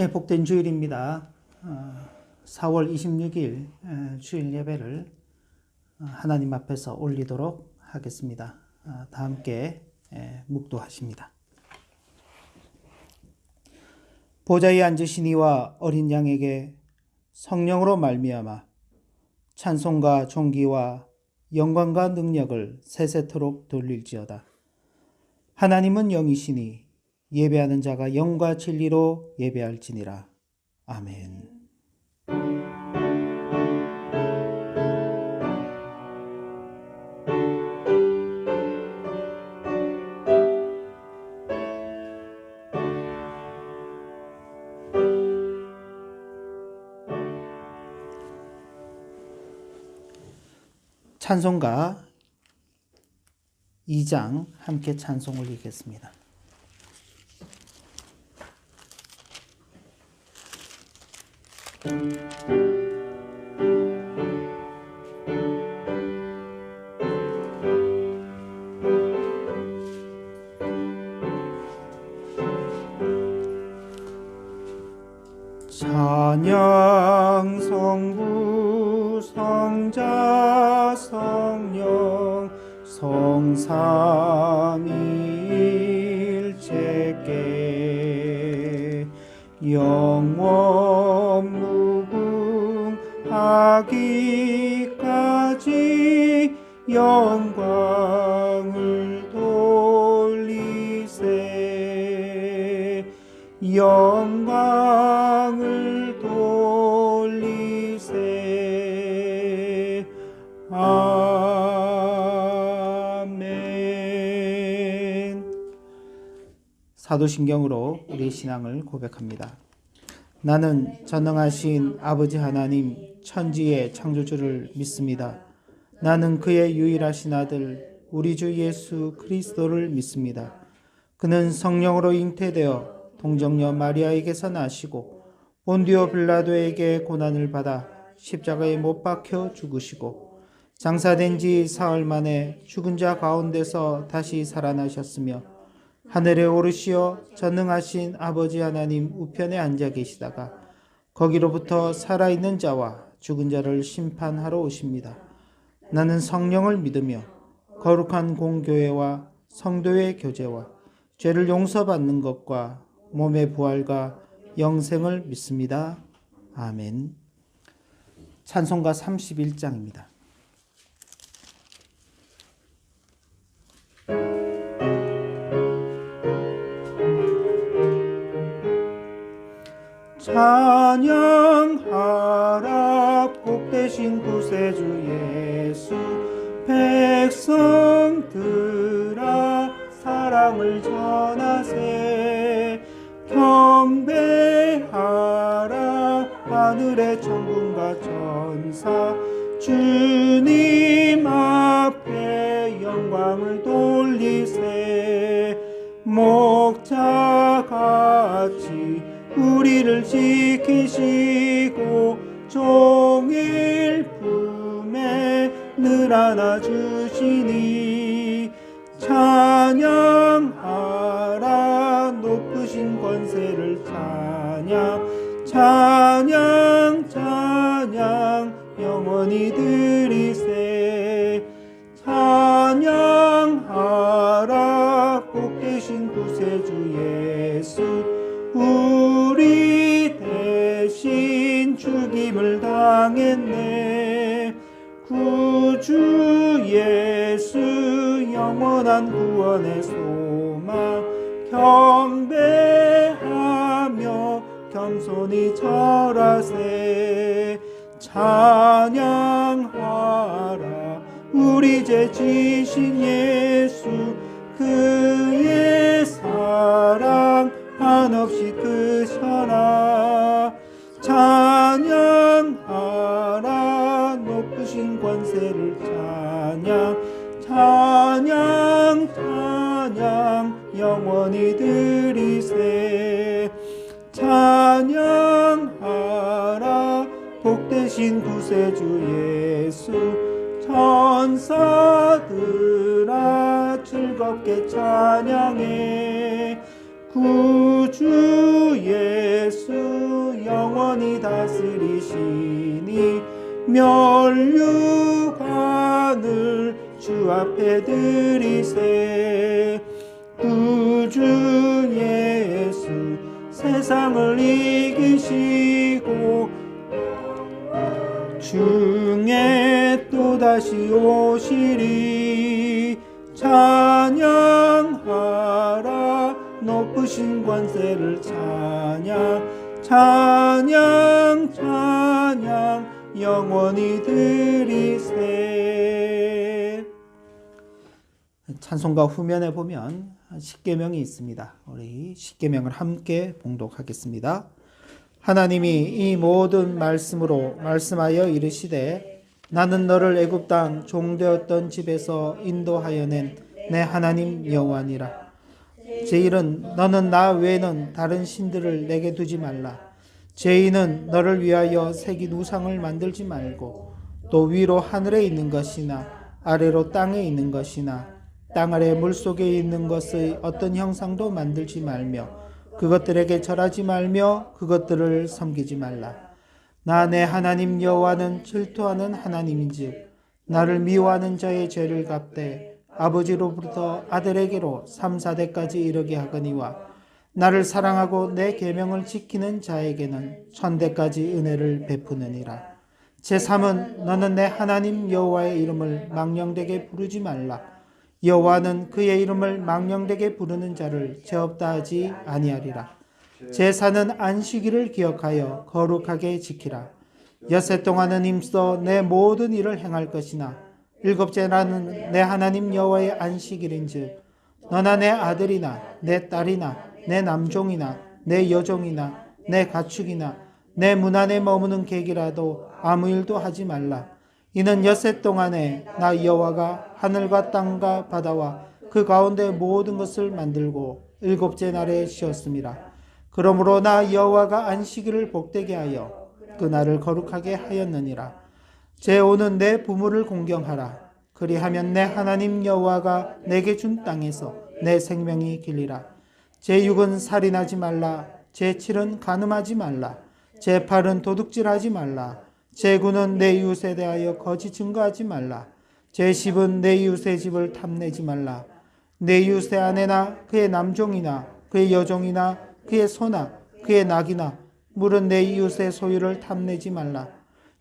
예, 복된 주일입니다. 4월 26일 주일 예배를 하나님 앞에서 올리도록 하겠습니다. 다 함께 묵도하십니다. 보좌에 앉으신 이와 어린 양에게 성령으로 말미암아 찬송과 존귀와 영광과 능력을 세세토록 돌릴지어다. 하나님은 영이시니 예배하는 자가 영과 진리로 예배할지니라. 아멘. 찬송가 2장 함께 찬송 올리겠습니다. 찬양 성부 성자 성령 성삼위일체께 영원 무궁하기까지 영광을 돌리세. 영광을 돌리세. 아멘. 사도신경으로 우리 신앙을 고백합니다. 나는 전능하신 아버지 하나님 천지의 창조주를 믿습니다. 나는 그의 유일하신 아들 우리 주 예수 그리스도를 믿습니다. 그는 성령으로 잉태되어 동정녀 마리아에게서 나시고 본디오 빌라도에게 고난을 받아 십자가에 못 박혀 죽으시고 장사된 지 사흘 만에 죽은 자 가운데서 다시 살아나셨으며 하늘에 오르시어 전능하신 아버지 하나님 우편에 앉아 계시다가 거기로부터 살아있는 자와 죽은 자를 심판하러 오십니다. 나는 성령을 믿으며 거룩한 공교회와 성도의 교제와 죄를 용서받는 것과 몸의 부활과 영생을 믿습니다. 아멘. 찬송가 31장입니다. 찬양하라 복되신 구세주 예수. 백성들아 사랑을 전하세. 경배하라 하늘의 천군과 천사. 주님 앞에 영광을 돌리세. 목자같이 우리를 지키시고 종일 품에 늘 안아주시니. 찬양하라 높으신 권세를 찬양. 찬양 찬양 영원히 드리세. 찬양하라 복되신 구세주 예수. 우리 대신 죽임을 당했네. 구주 예수 영원한 구원의 소망. 경배하며 겸손히 절하세. 찬양하라 우리 죄 지신 예수. 그의 사랑 한없이 크셔라. 찬양하라 높으신 권세를 찬양. 찬양 찬양 영원히 드리세. 찬양하라 복되신 구세주 예수. 천사들아 즐겁게 찬양해. 구주 예수 영원히 다스리시니. 면류관을 주 앞에 드리세. 구주 예수 세상을 이기시고 중에 또다시 오시 찬양하라 높으신 권세를 찬양 찬양 찬양 영원히 드리세. 찬송가 후면에 보면 십계명이 있습니다. 우리 십계명을 함께 봉독하겠습니다. 하나님이 이 모든 말씀으로 말씀하여 이르시되 나는 너를 애굽 땅 종되었던 집에서 인도하여 낸 내 하나님 여호와니라. 제1은 너는 나 외에는 다른 신들을 내게 두지 말라. 제2는 너를 위하여 새긴 우상을 만들지 말고 또 위로 하늘에 있는 것이나 아래로 땅에 있는 것이나 땅 아래 물속에 있는 것의 어떤 형상도 만들지 말며 그것들에게 절하지 말며 그것들을 섬기지 말라. 나 내 하나님 여호와는 질투하는 하나님인즉 나를 미워하는 자의 죄를 갚되 아버지로부터 아들에게로 3, 4대까지 이르게 하거니와 나를 사랑하고 내 계명을 지키는 자에게는 1000대까지 은혜를 베푸느니라. 제3은 너는 내 하나님 여호와의 이름을 망령되게 부르지 말라. 여호와는 그의 이름을 망령되게 부르는 자를 죄 없다 하지 아니하리라. 제4는 안식일을 기억하여 거룩하게 지키라. 엿새 동안은 힘써 내 모든 일을 행할 것이나 일곱째라는 내 하나님 여호와의 안식일인즉 너나 내 아들이나 내 딸이나 내 남종이나 내 여종이나 내 가축이나 내 문 안에 머무는 객이라도 아무 일도 하지 말라. 이는 엿새 동안에 나 여호와가 하늘과 땅과 바다와 그 가운데 모든 것을 만들고 일곱째 날에 쉬었음이라. 그러므로 나 여호와가 안식일을 복되게 하여 그 날을 거룩하게 하였느니라. 제5는 내 부모를 공경하라. 그리하면 내 하나님 여호와가 내게 준 땅에서 내 생명이 길리라. 제6은 살인하지 말라. 제7은 간음하지 말라. 제8은 도둑질하지 말라. 제9는 내 이웃에 대하여 거짓 증거하지 말라. 제10은 내 이웃의 집을 탐내지 말라. 내 이웃의 아내나 그의 남종이나 그의 여종이나 그의 소나 그의 낙이나 물은 내 이웃의 소유를 탐내지 말라.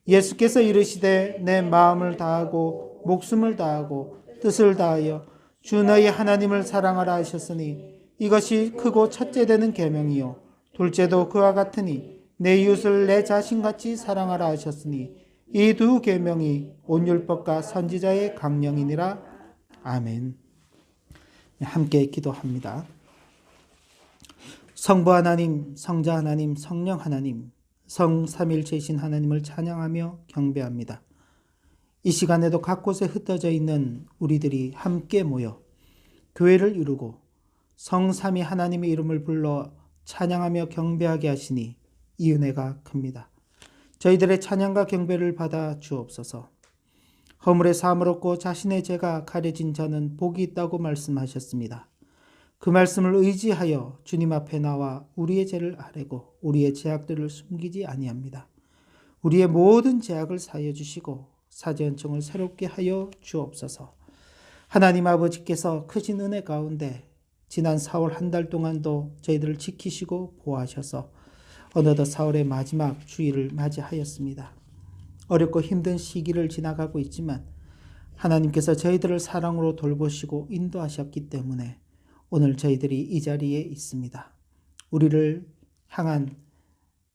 예수께서 이르시되 내 마음을 다하고 목숨을 다하고 뜻을 다하여 주 너희 하나님을 사랑하라 하셨으니 이것이 크고 첫째 되는 계명이요 둘째도 그와 같으니 내 이웃을 내 자신같이 사랑하라 하셨으니 이 두 계명이 온 율법과 선지자의 강령이니라. 아멘. 함께 기도합니다. 성부 하나님, 성자 하나님, 성령 하나님, 성삼일체이신 하나님을 찬양하며 경배합니다. 이 시간에도 각곳에 흩어져 있는 우리들이 함께 모여 교회를 이루고 성삼위 하나님의 이름을 불러 찬양하며 경배하게 하시니 이 은혜가 큽니다. 저희들의 찬양과 경배를 받아 주옵소서. 허물의 사함을 얻고 자신의 죄가 가려진 자는 복이 있다고 말씀하셨습니다. 그 말씀을 의지하여 주님 앞에 나와 우리의 죄를 아뢰고 우리의 죄악들을 숨기지 아니합니다. 우리의 모든 죄악을 사하여 주시고 사죄연청을 새롭게 하여 주옵소서. 하나님 아버지께서 크신 은혜 가운데 지난 4월 한 달 동안도 저희들을 지키시고 보호하셔서 어느덧 4월의 마지막 주일을 맞이하였습니다. 어렵고 힘든 시기를 지나가고 있지만 하나님께서 저희들을 사랑으로 돌보시고 인도하셨기 때문에 오늘 저희들이 이 자리에 있습니다. 우리를 향한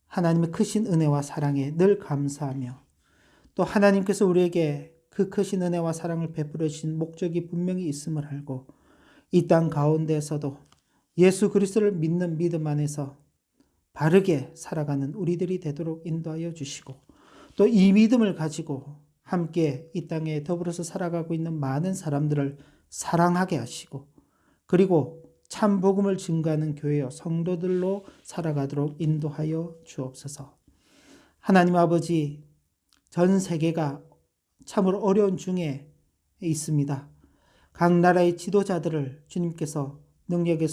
하나님의 크신 은혜와 사랑에 늘 감사하며 또 하나님께서 우리에게 그 크신 은혜와 사랑을 베풀어 주신 목적이 분명히 있음을 알고 이 땅 가운데서도 예수 그리스도를 믿는 믿음 안에서 바르게 살아가는 우리들이 되도록 인도하여 주시고 또 이 믿음을 가지고 함께 이 땅에 더불어서 살아가고 있는 많은 사람들을 사랑하게 하시고 그리고 참 복음을 증거하는 교회여 성도들로 살아가도록 인도하여 주옵소서. 하나님 아버지, 전 세계가 참으로 어려운 중에 있습니다. 각 나라의 지도자들을 주님께서 능력의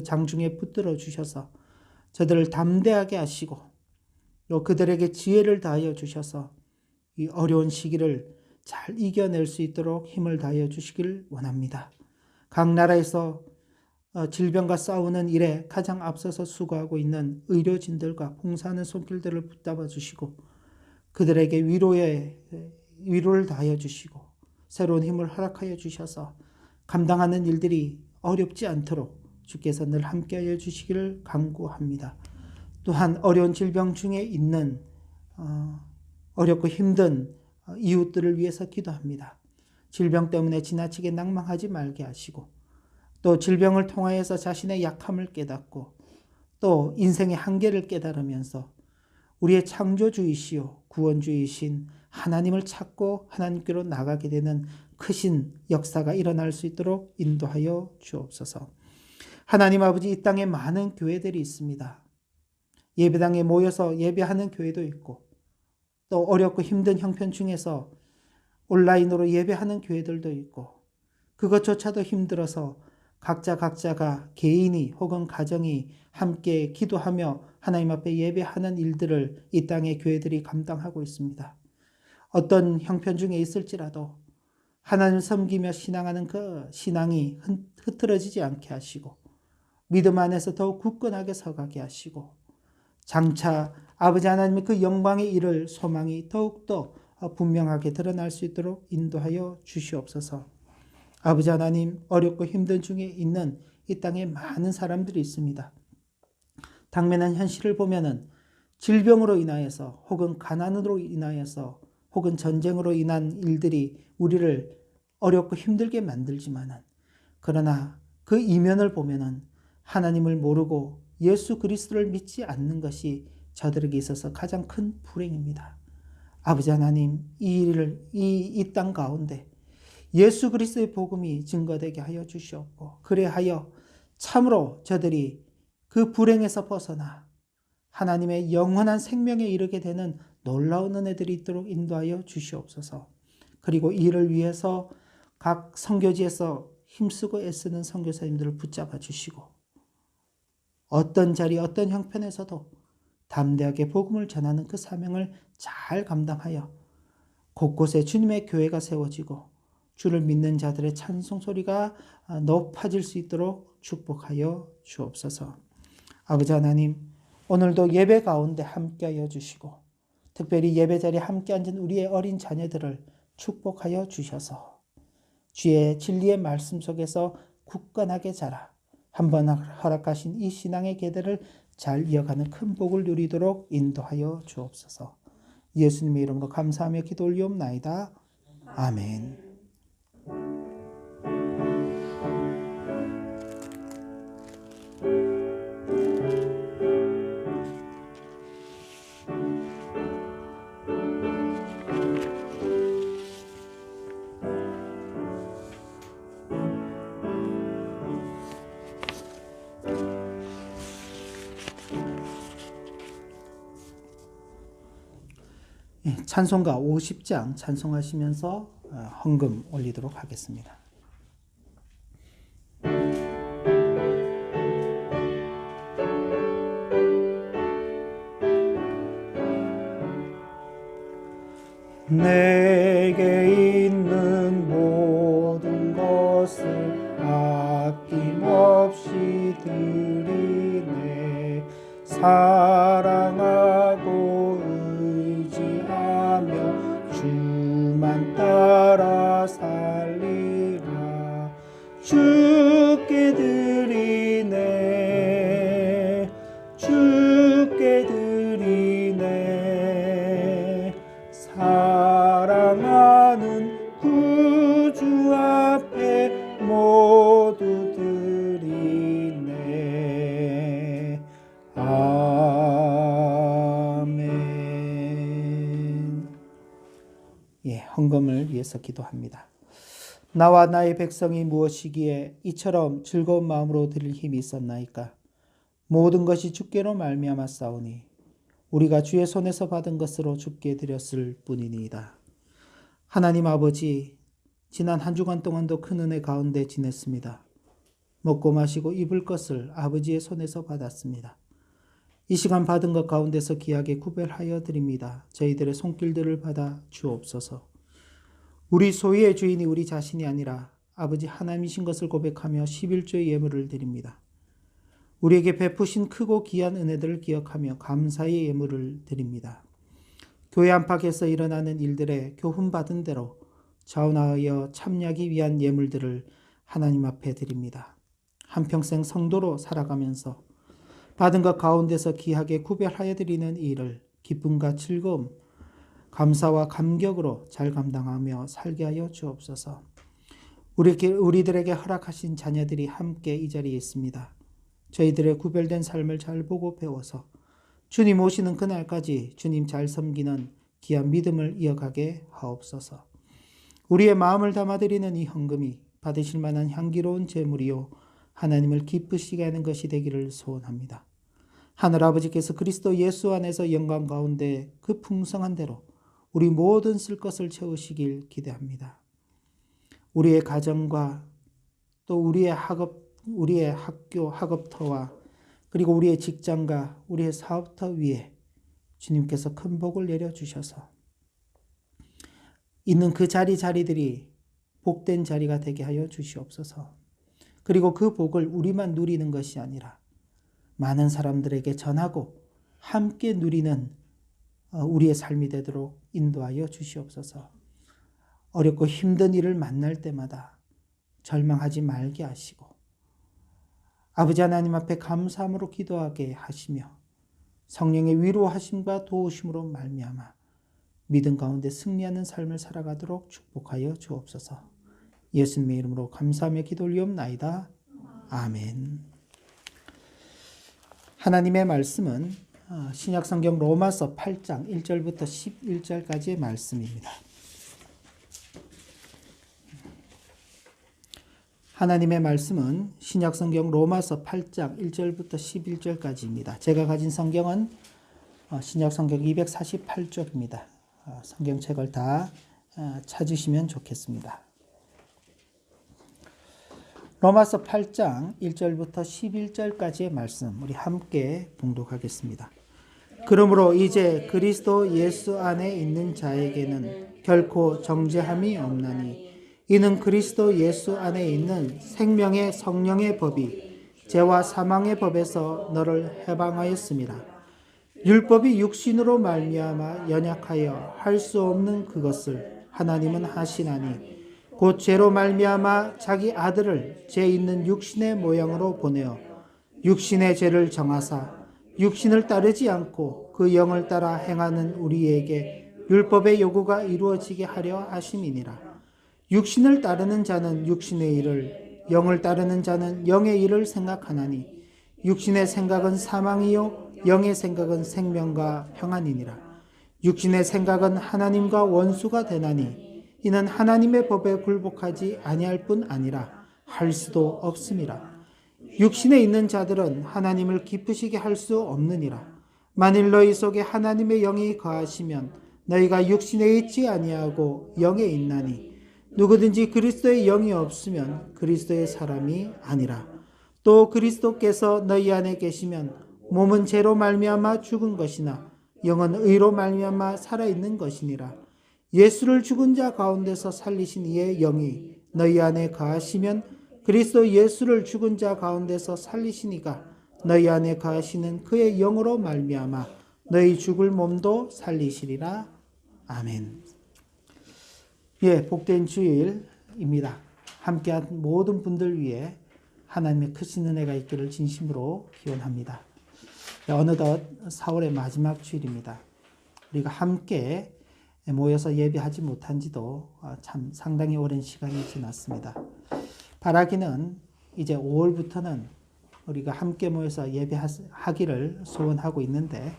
장중에 붙들어 주셔서 저들을 담대하게 하시고 또 그들에게 지혜를 다하여 주셔서 이 어려운 시기를 잘 이겨낼 수 있도록 힘을 다하여 주시길 원합니다. 각 나라에서 질병과 싸우는 일에 가장 앞서서 수고하고 있는 의료진들과 봉사하는 손길들을 붙잡아 주시고 그들에게 위로를 다하여 주시고 새로운 힘을 허락하여 주셔서 감당하는 일들이 어렵지 않도록 주께서 늘 함께하여 주시기를 간구합니다. 또한 어려운 질병 중에 있는 어렵고 힘든 이웃들을 위해서 기도합니다. 질병 때문에 지나치게 낭망하지 말게 하시고, 또 질병을 통하여서 자신의 약함을 깨닫고 또 인생의 한계를 깨달으면서 우리의 창조주이시요 구원주이신 하나님을 찾고 하나님께로 나가게 되는 크신 역사가 일어날 수 있도록 인도하여 주옵소서. 하나님 아버지, 이 땅에 많은 교회들이 있습니다. 예배당에 모여서 예배하는 교회도 있고, 또 어렵고 힘든 형편 중에서 온라인으로 예배하는 교회들도 있고, 그것조차도 힘들어서 각자가 개인이 혹은 가정이 함께 기도하며 하나님 앞에 예배하는 일들을 이 땅의 교회들이 감당하고 있습니다. 어떤 형편 중에 있을지라도 하나님을 섬기며 신앙하는 그 신앙이 흐트러지지 않게 하시고, 믿음 안에서 더욱 굳건하게 서가게 하시고, 장차 아버지 하나님의 그 영광의 이를 소망이 더욱더 분명하게 드러날 수 있도록 인도하여 주시옵소서. 아버지 하나님, 어렵고 힘든 중에 있는 이 땅에 많은 사람들이 있습니다. 당면한 현실을 보면은 질병으로 인하여서 혹은 가난으로 인하여서 혹은 전쟁으로 인한 일들이 우리를 어렵고 힘들게 만들지만은, 그러나 그 이면을 보면은 하나님을 모르고 예수 그리스도를 믿지 않는 것이 저들에게 있어서 가장 큰 불행입니다. 아버지 하나님, 이 땅 가운데 예수 그리스도의 복음이 증거되게 하여 주시옵고, 그래하여 참으로 저들이 그 불행에서 벗어나 하나님의 영원한 생명에 이르게 되는 놀라운 은혜들이 있도록 인도하여 주시옵소서. 그리고 이를 위해서 각 선교지에서 힘쓰고 애쓰는 선교사님들을 붙잡아 주시고, 어떤 자리 어떤 형편에서도 담대하게 복음을 전하는 그 사명을 잘 감당하여 곳곳에 주님의 교회가 세워지고 주를 믿는 자들의 찬송 소리가 높아질 수 있도록 축복하여 주옵소서. 아버지 하나님, 오늘도 예배 가운데 함께하여 주시고, 특별히 예배 자리에 함께 앉은 우리의 어린 자녀들을 축복하여 주셔서 주의 진리의 말씀 속에서 굳건하게 자라 한번 허락하신 이 신앙의 계대를 잘 이어가는 큰 복을 누리도록 인도하여 주옵소서. 예수님의 이름으로 감사하며 기도 올리옵나이다. 아멘. 찬송가 50장 찬송하시면서 헌금 올리도록 하겠습니다. 내게 있는 모든 것을 아낌없이 드리네. 사랑하고 의지하며 주만 따라 살리라. 주께 드리네. 주께 드리네. 사랑하는 구주 앞에 모두 드리네. 아멘. 헌금을 위해서 기도합니다. 나와 나의 백성이 무엇이기에 이처럼 즐거운 마음으로 드릴 힘이 있었나이까. 모든 것이 주께로 말미암아 싸우니 우리가 주의 손에서 받은 것으로 주께 드렸을 뿐이니이다. 하나님 아버지, 지난 한 주간 동안도 큰 은혜 가운데 지냈습니다. 먹고 마시고 입을 것을 아버지의 손에서 받았습니다. 이 시간 받은 것 가운데서 귀하게 구별하여 드립니다. 저희들의 손길들을 받아 주옵소서. 우리 소유의 주인이 우리 자신이 아니라 아버지 하나님이신 것을 고백하며 11조의 예물을 드립니다. 우리에게 베푸신 크고 귀한 은혜들을 기억하며 감사의 예물을 드립니다. 교회 안팎에서 일어나는 일들에 교훈받은 대로 자원하여 참여하기 위한 예물들을 하나님 앞에 드립니다. 한평생 성도로 살아가면서 받은 것 가운데서 귀하게 구별하여 드리는 이 일을 기쁨과 즐거움, 감사와 감격으로 잘 감당하며 살게 하여 주옵소서. 우리들에게 허락하신 자녀들이 함께 이 자리에 있습니다. 저희들의 구별된 삶을 잘 보고 배워서 주님 오시는 그날까지 주님 잘 섬기는 귀한 믿음을 이어가게 하옵소서. 우리의 마음을 담아드리는 이 헌금이 받으실 만한 향기로운 제물이요 하나님을 기쁘시게 하는 것이 되기를 소원합니다. 하늘아버지께서 그리스도 예수 안에서 영광 가운데 그 풍성한 대로 우리 모든 쓸 것을 채우시길 기대합니다. 우리의 가정과 또 우리의 학교, 학업터와 그리고 우리의 직장과 우리의 사업터 위에 주님께서 큰 복을 내려주셔서 있는 그 자리들이 복된 자리가 되게 하여 주시옵소서. 그리고 그 복을 우리만 누리는 것이 아니라 많은 사람들에게 전하고 함께 누리는 우리의 삶이 되도록 인도하여 주시옵소서. 어렵고 힘든 일을 만날 때마다 절망하지 말게 하시고 아버지 하나님 앞에 감사함으로 기도하게 하시며 성령의 위로하심과 도우심으로 말미암아 믿음 가운데 승리하는 삶을 살아가도록 축복하여 주옵소서. 예수님의 이름으로 감사하며 기도 올리옵나이다. 아멘. 하나님의 말씀은 신약성경 로마서 8장 1절부터 11절까지의 말씀입니다. 하나님의 말씀은 신약성경 로마서 8장 1절부터 11절까지입니다. 제가 가진 성경은 신약성경 248쪽입니다. 성경책을 다 찾으시면 좋겠습니다. 로마서 8장 1절부터 11절까지의 말씀 우리 함께 봉독하겠습니다. 그러므로 이제 그리스도 예수 안에 있는 자에게는 결코 정죄함이 없나니 이는 그리스도 예수 안에 있는 생명의 성령의 법이 죄와 사망의 법에서 너를 해방하였습니다. 율법이 육신으로 말미암아 연약하여 할 수 없는 그것을 하나님은 하시나니 곧 죄로 말미암아 자기 아들을 죄 있는 육신의 모양으로 보내어 육신의 죄를 정하사 육신을 따르지 않고 그 영을 따라 행하는 우리에게 율법의 요구가 이루어지게 하려 하심이니라. 육신을 따르는 자는 육신의 일을, 영을 따르는 자는 영의 일을 생각하나니 육신의 생각은 사망이요 영의 생각은 생명과 평안이니라. 육신의 생각은 하나님과 원수가 되나니 이는 하나님의 법에 굴복하지 아니할 뿐 아니라 할 수도 없음이라. 육신에 있는 자들은 하나님을 기쁘시게 할 수 없느니라. 만일 너희 속에 하나님의 영이 거하시면 너희가 육신에 있지 아니하고 영에 있나니 누구든지 그리스도의 영이 없으면 그리스도의 사람이 아니라. 또 그리스도께서 너희 안에 계시면 몸은 죄로 말미암아 죽은 것이나 영은 의로 말미암아 살아있는 것이니라. 예수를 죽은 자 가운데서 살리신 이의 영이 너희 안에 거하시면 그리스도 예수를 죽은 자 가운데서 살리신 이가 너희 안에 거하시는 그의 영으로 말미암아 너희 죽을 몸도 살리시리라. 아멘. 예, 복된 주일입니다. 함께한 모든 분들 위해 하나님의 크신 은혜가 있기를 진심으로 기원합니다. 어느덧 4월의 마지막 주일입니다. 우리가 함께 모여서 예배하지 못한 지도 참 상당히 오랜 시간이 지났습니다. 바라기는 이제 5월부터는 우리가 함께 모여서 예배하기를 소원하고 있는데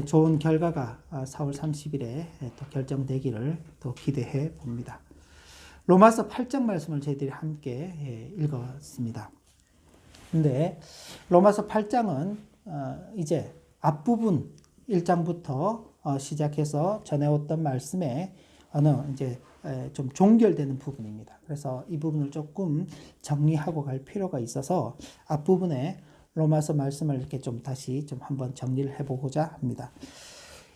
좋은 결과가 4월 30일에 또 결정되기를 또 기대해 봅니다. 로마서 8장 말씀을 저희들이 함께 읽었습니다. 근데 로마서 8장은 이제 앞부분 1장부터 시작해서 전해왔던 말씀에 이제 좀 종결되는 부분입니다. 그래서 이 부분을 조금 정리하고 갈 필요가 있어서 앞부분에 로마서 말씀을 이렇게 좀 다시 좀 한번 정리를 해보고자 합니다.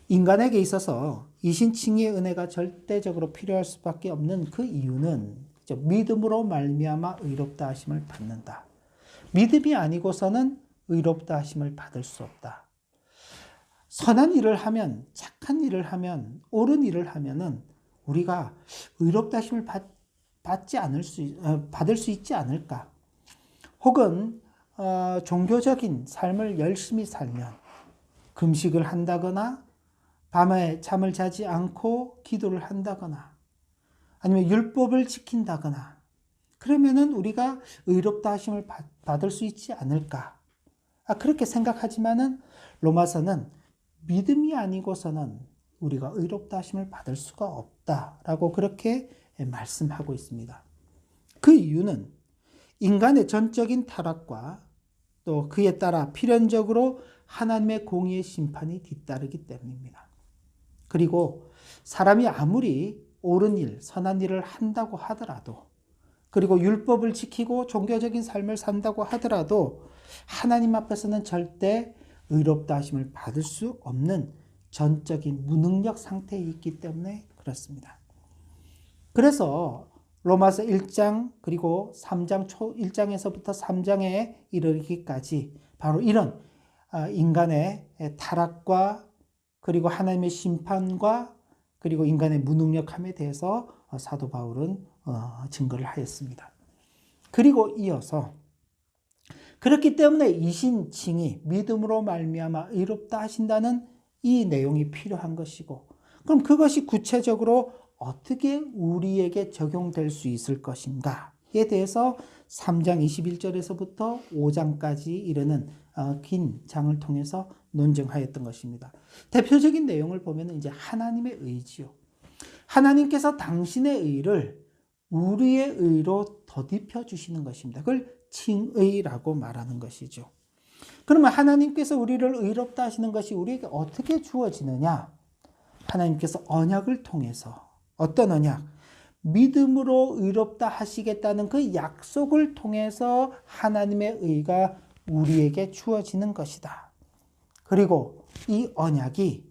인간에게 있어서 이신칭의의 은혜가 절대적으로 필요할 수밖에 없는 그 이유는 믿음으로 말미암아 의롭다 하심을 받는다. 믿음이 아니고서는 의롭다 하심을 받을 수 없다. 선한 일을 하면, 착한 일을 하면, 옳은 일을 하면은 우리가 의롭다 하심을 받을 수 있지 않을까? 혹은 종교적인 삶을 열심히 살면 금식을 한다거나 밤에 잠을 자지 않고 기도를 한다거나 아니면 율법을 지킨다거나 그러면은 우리가 의롭다 하심을 받을 수 있지 않을까? 그렇게 생각하지만은 로마서는 믿음이 아니고서는 우리가 의롭다 하심을 받을 수가 없다라고 그렇게 말씀하고 있습니다. 그 이유는 인간의 전적인 타락과 또 그에 따라 필연적으로 하나님의 공의의 심판이 뒤따르기 때문입니다. 그리고 사람이 아무리 옳은 일, 선한 일을 한다고 하더라도 그리고 율법을 지키고 종교적인 삶을 산다고 하더라도 하나님 앞에서는 절대 의롭다 하심을 받을 수 없는 전적인 무능력 상태에 있기 때문에 그렇습니다. 그래서 로마서 1장 그리고 3장 1장에서부터 3장에 이르기까지 바로 이런 인간의 타락과 그리고 하나님의 심판과 그리고 인간의 무능력함에 대해서 사도 바울은 증거를 하였습니다. 그리고 이어서 그렇기 때문에 이신칭이 믿음으로 말미암아 의롭다 하신다는 이 내용이 필요한 것이고 그럼 그것이 구체적으로 어떻게 우리에게 적용될 수 있을 것인가에 대해서 3장 21절에서부터 5장까지 이르는 긴 장을 통해서 논증하였던 것입니다. 대표적인 내용을 보면 이제 하나님의 의지요. 하나님께서 당신의 의를 우리의 의로 덧입혀 주시는 것입니다. 그걸 칭의라고 말하는 것이죠. 그러면 하나님께서 우리를 의롭다 하시는 것이 우리에게 어떻게 주어지느냐? 하나님께서 언약을 통해서 어떤 언약? 믿음으로 의롭다 하시겠다는 그 약속을 통해서 하나님의 의가 우리에게 주어지는 것이다. 그리고 이 언약이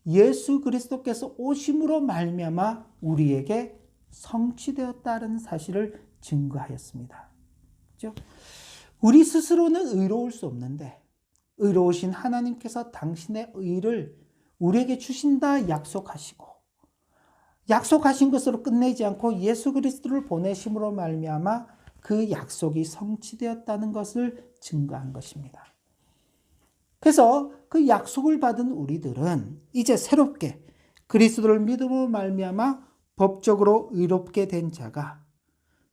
예수 그리스도께서 오심으로 말미암아 우리에게 성취되었다는 사실을 증거하였습니다. 그렇죠? 우리 스스로는 의로울 수 없는데 의로우신 하나님께서 당신의 의를 우리에게 주신다 약속하시고 약속하신 것으로 끝내지 않고 예수 그리스도를 보내심으로 말미암아 그 약속이 성취되었다는 것을 증거한 것입니다. 그래서 그 약속을 받은 우리들은 이제 새롭게 그리스도를 믿음으로 말미암아 법적으로 의롭게 된 자가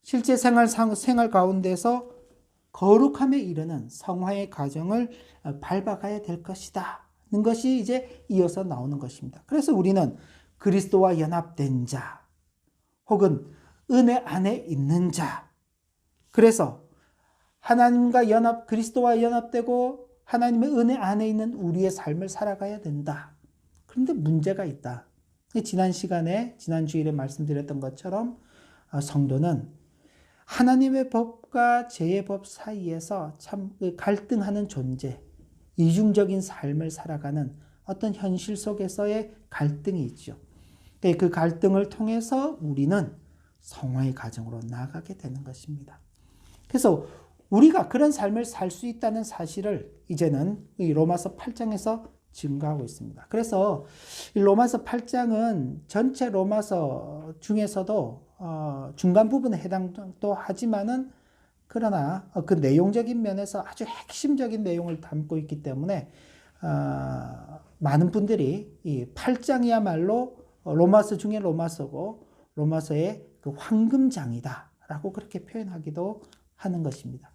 실제 생활 가운데서 거룩함에 이르는 성화의 과정을 밟아가야 될 것이다. 는 것이 이제 이어서 나오는 것입니다. 그래서 우리는 그리스도와 연합된 자, 혹은 은혜 안에 있는 자, 그래서 하나님과 그리스도와 연합되고 하나님의 은혜 안에 있는 우리의 삶을 살아가야 된다. 그런데 문제가 있다. 지난 주일에 말씀드렸던 것처럼 성도는 하나님의 법과 죄의 법 사이에서 참 갈등하는 존재, 이중적인 삶을 살아가는 어떤 현실 속에서의 갈등이 있죠. 그 갈등을 통해서 우리는 성화의 과정으로 나아가게 되는 것입니다. 그래서 우리가 그런 삶을 살 수 있다는 사실을 이제는 이 로마서 8장에서 증거하고 있습니다. 그래서 이 로마서 8장은 전체 로마서 중에서도 중간 부분에 해당도 하지만은 그러나 그 내용적인 면에서 아주 핵심적인 내용을 담고 있기 때문에 많은 분들이 이 8장이야말로 로마서 중에 로마서고 로마서의 그 황금장이다라고 그렇게 표현하기도 하는 것입니다.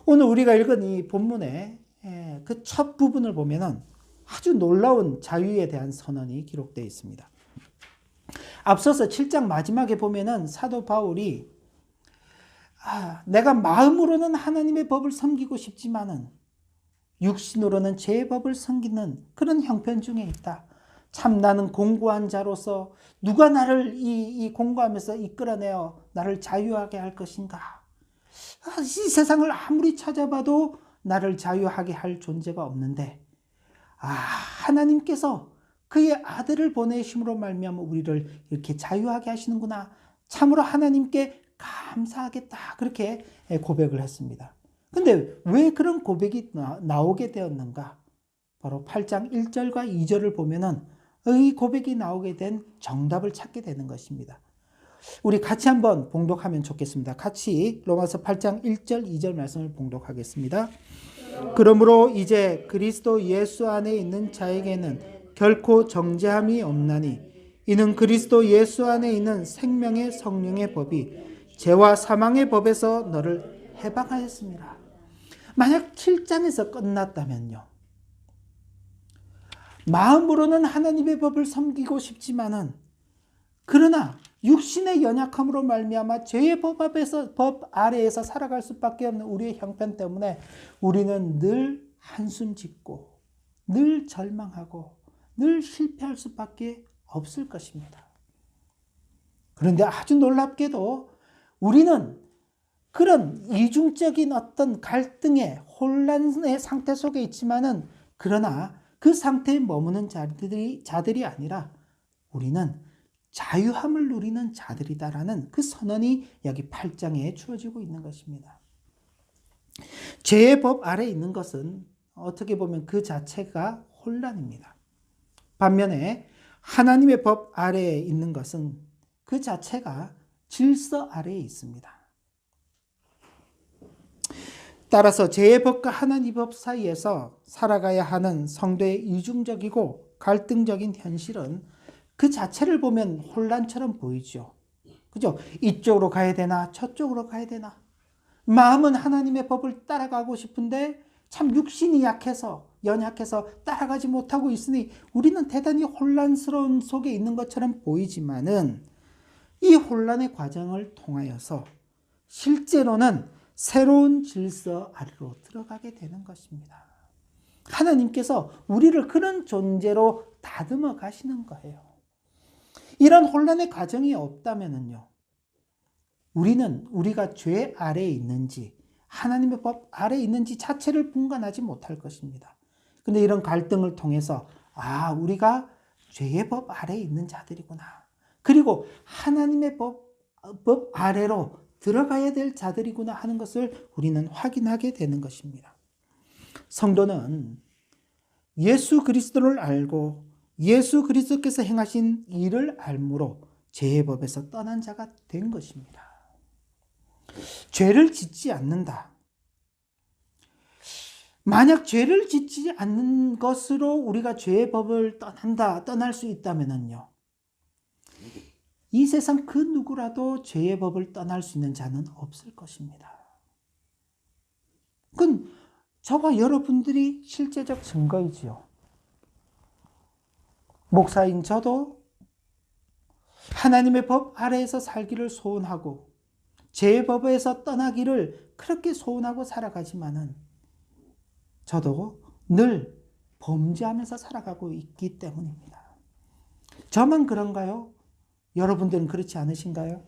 오늘 우리가 읽은 이 본문의 그 첫 부분을 보면은 아주 놀라운 자유에 대한 선언이 기록되어 있습니다. 앞서서 7장 마지막에 보면은 사도 바울이 내가 마음으로는 하나님의 법을 섬기고 싶지만은 육신으로는 제 법을 섬기는 그런 형편 중에 있다. 참 나는 공고한 자로서 누가 나를 이 공고하면서 이끌어내어 나를 자유하게 할 것인가? 이 세상을 아무리 찾아봐도 나를 자유하게 할 존재가 없는데 하나님께서 그의 아들을 보내심으로 말미암아 우리를 이렇게 자유하게 하시는구나. 참으로 하나님께 감사하겠다. 그렇게 고백을 했습니다. 근데 왜 그런 고백이 나오게 되었는가? 바로 8장 1절과 2절을 보면은 이 고백이 나오게 된 정답을 찾게 되는 것입니다. 우리 같이 한번 봉독하면 좋겠습니다. 같이 로마서 8장 1절 2절 말씀을 봉독하겠습니다. 그러므로 이제 그리스도 예수 안에 있는 자에게는 결코 정죄함이 없나니 이는 그리스도 예수 안에 있는 생명의 성령의 법이 죄와 사망의 법에서 너를 해방하였습니다. 만약 7장에서 끝났다면요, 마음으로는 하나님의 법을 섬기고 싶지만은, 그러나 육신의 연약함으로 말미암아 죄의 법 아래에서 살아갈 수밖에 없는 우리의 형편 때문에 우리는 늘 한숨 짓고 늘 절망하고 늘 실패할 수밖에 없을 것입니다. 그런데 아주 놀랍게도 우리는 그런 이중적인 어떤 갈등의 혼란의 상태 속에 있지만은, 그러나 그 상태에 머무는 자들이 아니라 우리는 자유함을 누리는 자들이다라는 그 선언이 여기 8장에 주어지고 있는 것입니다. 죄의 법 아래에 있는 것은 어떻게 보면 그 자체가 혼란입니다. 반면에 하나님의 법 아래에 있는 것은 그 자체가 질서 아래에 있습니다. 따라서 죄의 법과 하나님의 법 사이에서 살아가야 하는 성도의 이중적이고 갈등적인 현실은 그 자체를 보면 혼란처럼 보이죠. 그죠? 이쪽으로 가야 되나 저쪽으로 가야 되나. 마음은 하나님의 법을 따라가고 싶은데 참 육신이 연약해서 따라가지 못하고 있으니 우리는 대단히 혼란스러운 속에 있는 것처럼 보이지만은, 이 혼란의 과정을 통하여서 실제로는 새로운 질서 아래로 들어가게 되는 것입니다. 하나님께서 우리를 그런 존재로 다듬어 가시는 거예요. 이런 혼란의 과정이 없다면은요, 우리가 죄 아래에 있는지 하나님의 법 아래에 있는지 자체를 분간하지 못할 것입니다. 근데 이런 갈등을 통해서 우리가 죄의 법 아래에 있는 자들이구나, 그리고 하나님의 법 아래로 들어가야 될 자들이구나 하는 것을 우리는 확인하게 되는 것입니다. 성도는 예수 그리스도를 알고 예수 그리스도께서 행하신 일을 알므로 죄의 법에서 떠난 자가 된 것입니다. 죄를 짓지 않는다. 만약 죄를 짓지 않는 것으로 우리가 죄의 법을 떠날 수 있다면요, 이 세상 그 누구라도 죄의 법을 떠날 수 있는 자는 없을 것입니다. 그건 저와 여러분들이 실제적 증거이지요. 목사인 저도 하나님의 법 아래에서 살기를 소원하고 죄의 법에서 떠나기를 그렇게 소원하고 살아가지만은 저도 늘 범죄하면서 살아가고 있기 때문입니다. 저만 그런가요? 여러분들은 그렇지 않으신가요?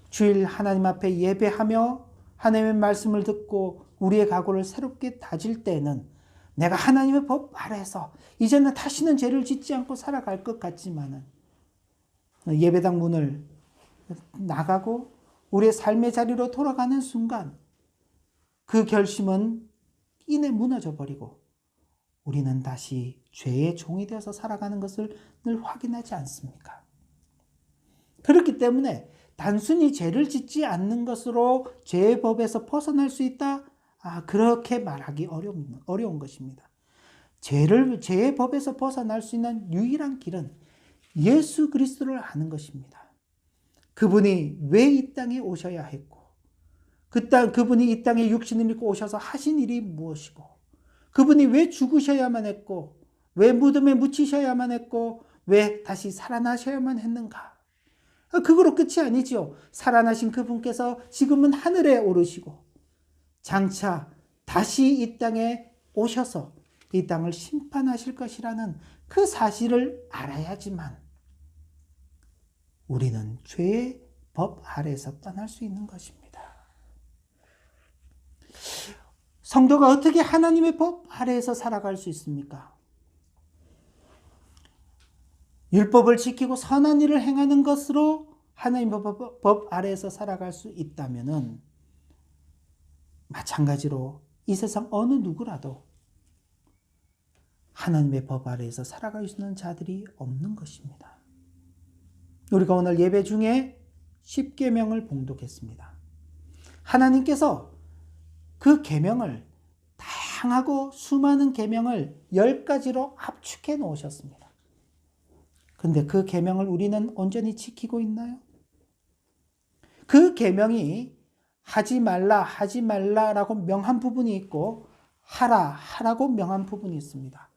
주일 하나님 앞에 예배하며 하나님의 말씀을 듣고 우리의 각오를 새롭게 다질 때에는 내가 하나님의 법 아래에서 이제는 다시는 죄를 짓지 않고 살아갈 것 같지만은, 예배당 문을 나가고 우리의 삶의 자리로 돌아가는 순간 그 결심은 이내 무너져 버리고 우리는 다시 죄의 종이 되어서 살아가는 것을 늘 확인하지 않습니까? 그렇기 때문에 단순히 죄를 짓지 않는 것으로 죄의 법에서 벗어날 수 있다? 그렇게 말하기 어려운 것입니다. 죄의 법에서 벗어날 수 있는 유일한 길은 예수 그리스도를 아는 것입니다. 그분이 왜 이 땅에 오셔야 했고, 그분이 이 땅에 육신을 입고 오셔서 하신 일이 무엇이고, 그분이 왜 죽으셔야만 했고, 왜 무덤에 묻히셔야만 했고, 왜 다시 살아나셔야만 했는가? 그거로 끝이 아니죠. 살아나신 그분께서 지금은 하늘에 오르시고 장차 다시 이 땅에 오셔서 이 땅을 심판하실 것이라는 그 사실을 알아야지만 우리는 죄의 법 아래에서 떠날 수 있는 것입니다. 성도가 어떻게 하나님의 법 아래에서 살아갈 수 있습니까? 율법을 지키고 선한 일을 행하는 것으로 하나님의 법 아래에서 살아갈 수 있다면은 마찬가지로 이 세상 어느 누구라도 하나님의 법 아래에서 살아갈 수 있는 자들이 없는 것입니다. 우리가 오늘 예배 중에 십계명을 봉독했습니다. 하나님께서 그 계명을 다양하고 수많은 계명을 10가지로 압축해 놓으셨습니다. 그런데 그 계명을 우리는 온전히 지키고 있나요? 그 계명이 하지 말라라고 명한 부분이 있고 하라고 명한 부분이 있습니다.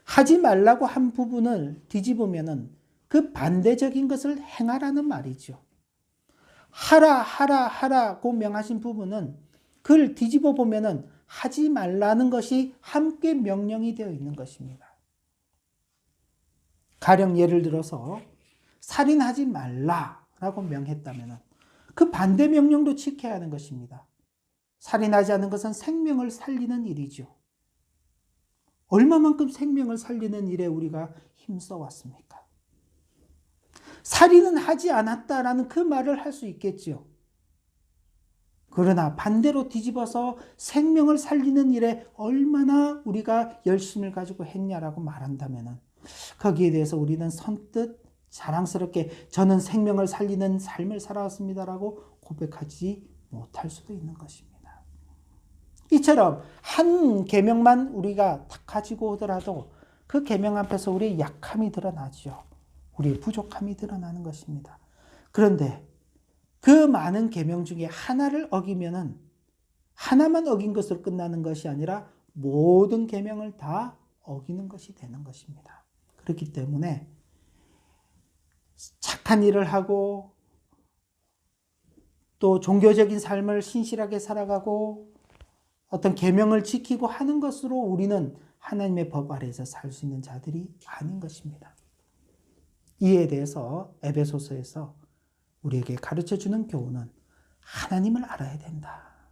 하지 말라고 한 부분을 뒤집으면은 그 반대적인 것을 행하라는 말이죠. 하라고 명하신 부분은 그걸 뒤집어 보면은 하지 말라는 것이 함께 명령이 되어 있는 것입니다. 가령 예를 들어서 살인하지 말라라고 명했다면은 그 반대 명령도 지켜야 하는 것입니다. 살인하지 않는 것은 생명을 살리는 일이죠. 얼마만큼 생명을 살리는 일에 우리가 힘써 왔습니까? 살인은 하지 않았다라는 그 말을 할 수 있겠지요. 그러나 반대로 뒤집어서 생명을 살리는 일에 얼마나 우리가 열심을 가지고 했냐라고 말한다면 거기에 대해서 우리는 선뜻 자랑스럽게 저는 생명을 살리는 삶을 살아왔습니다라고 고백하지 못할 수도 있는 것입니다. 이처럼 한 계명만 우리가 딱 가지고 오더라도 그 계명 앞에서 우리의 약함이 드러나죠. 우리의 부족함이 드러나는 것입니다. 그런데 그 많은 계명 중에 하나를 어기면은 하나만 어긴 것으로 끝나는 것이 아니라 모든 계명을 다 어기는 것이 되는 것입니다. 그렇기 때문에 착한 일을 하고 또 종교적인 삶을 신실하게 살아가고 어떤 계명을 지키고 하는 것으로 우리는 하나님의 법 아래에서 살 수 있는 자들이 아닌 것입니다. 이에 대해서 에베소서에서 우리에게 가르쳐주는 교훈은 하나님을 알아야 된다.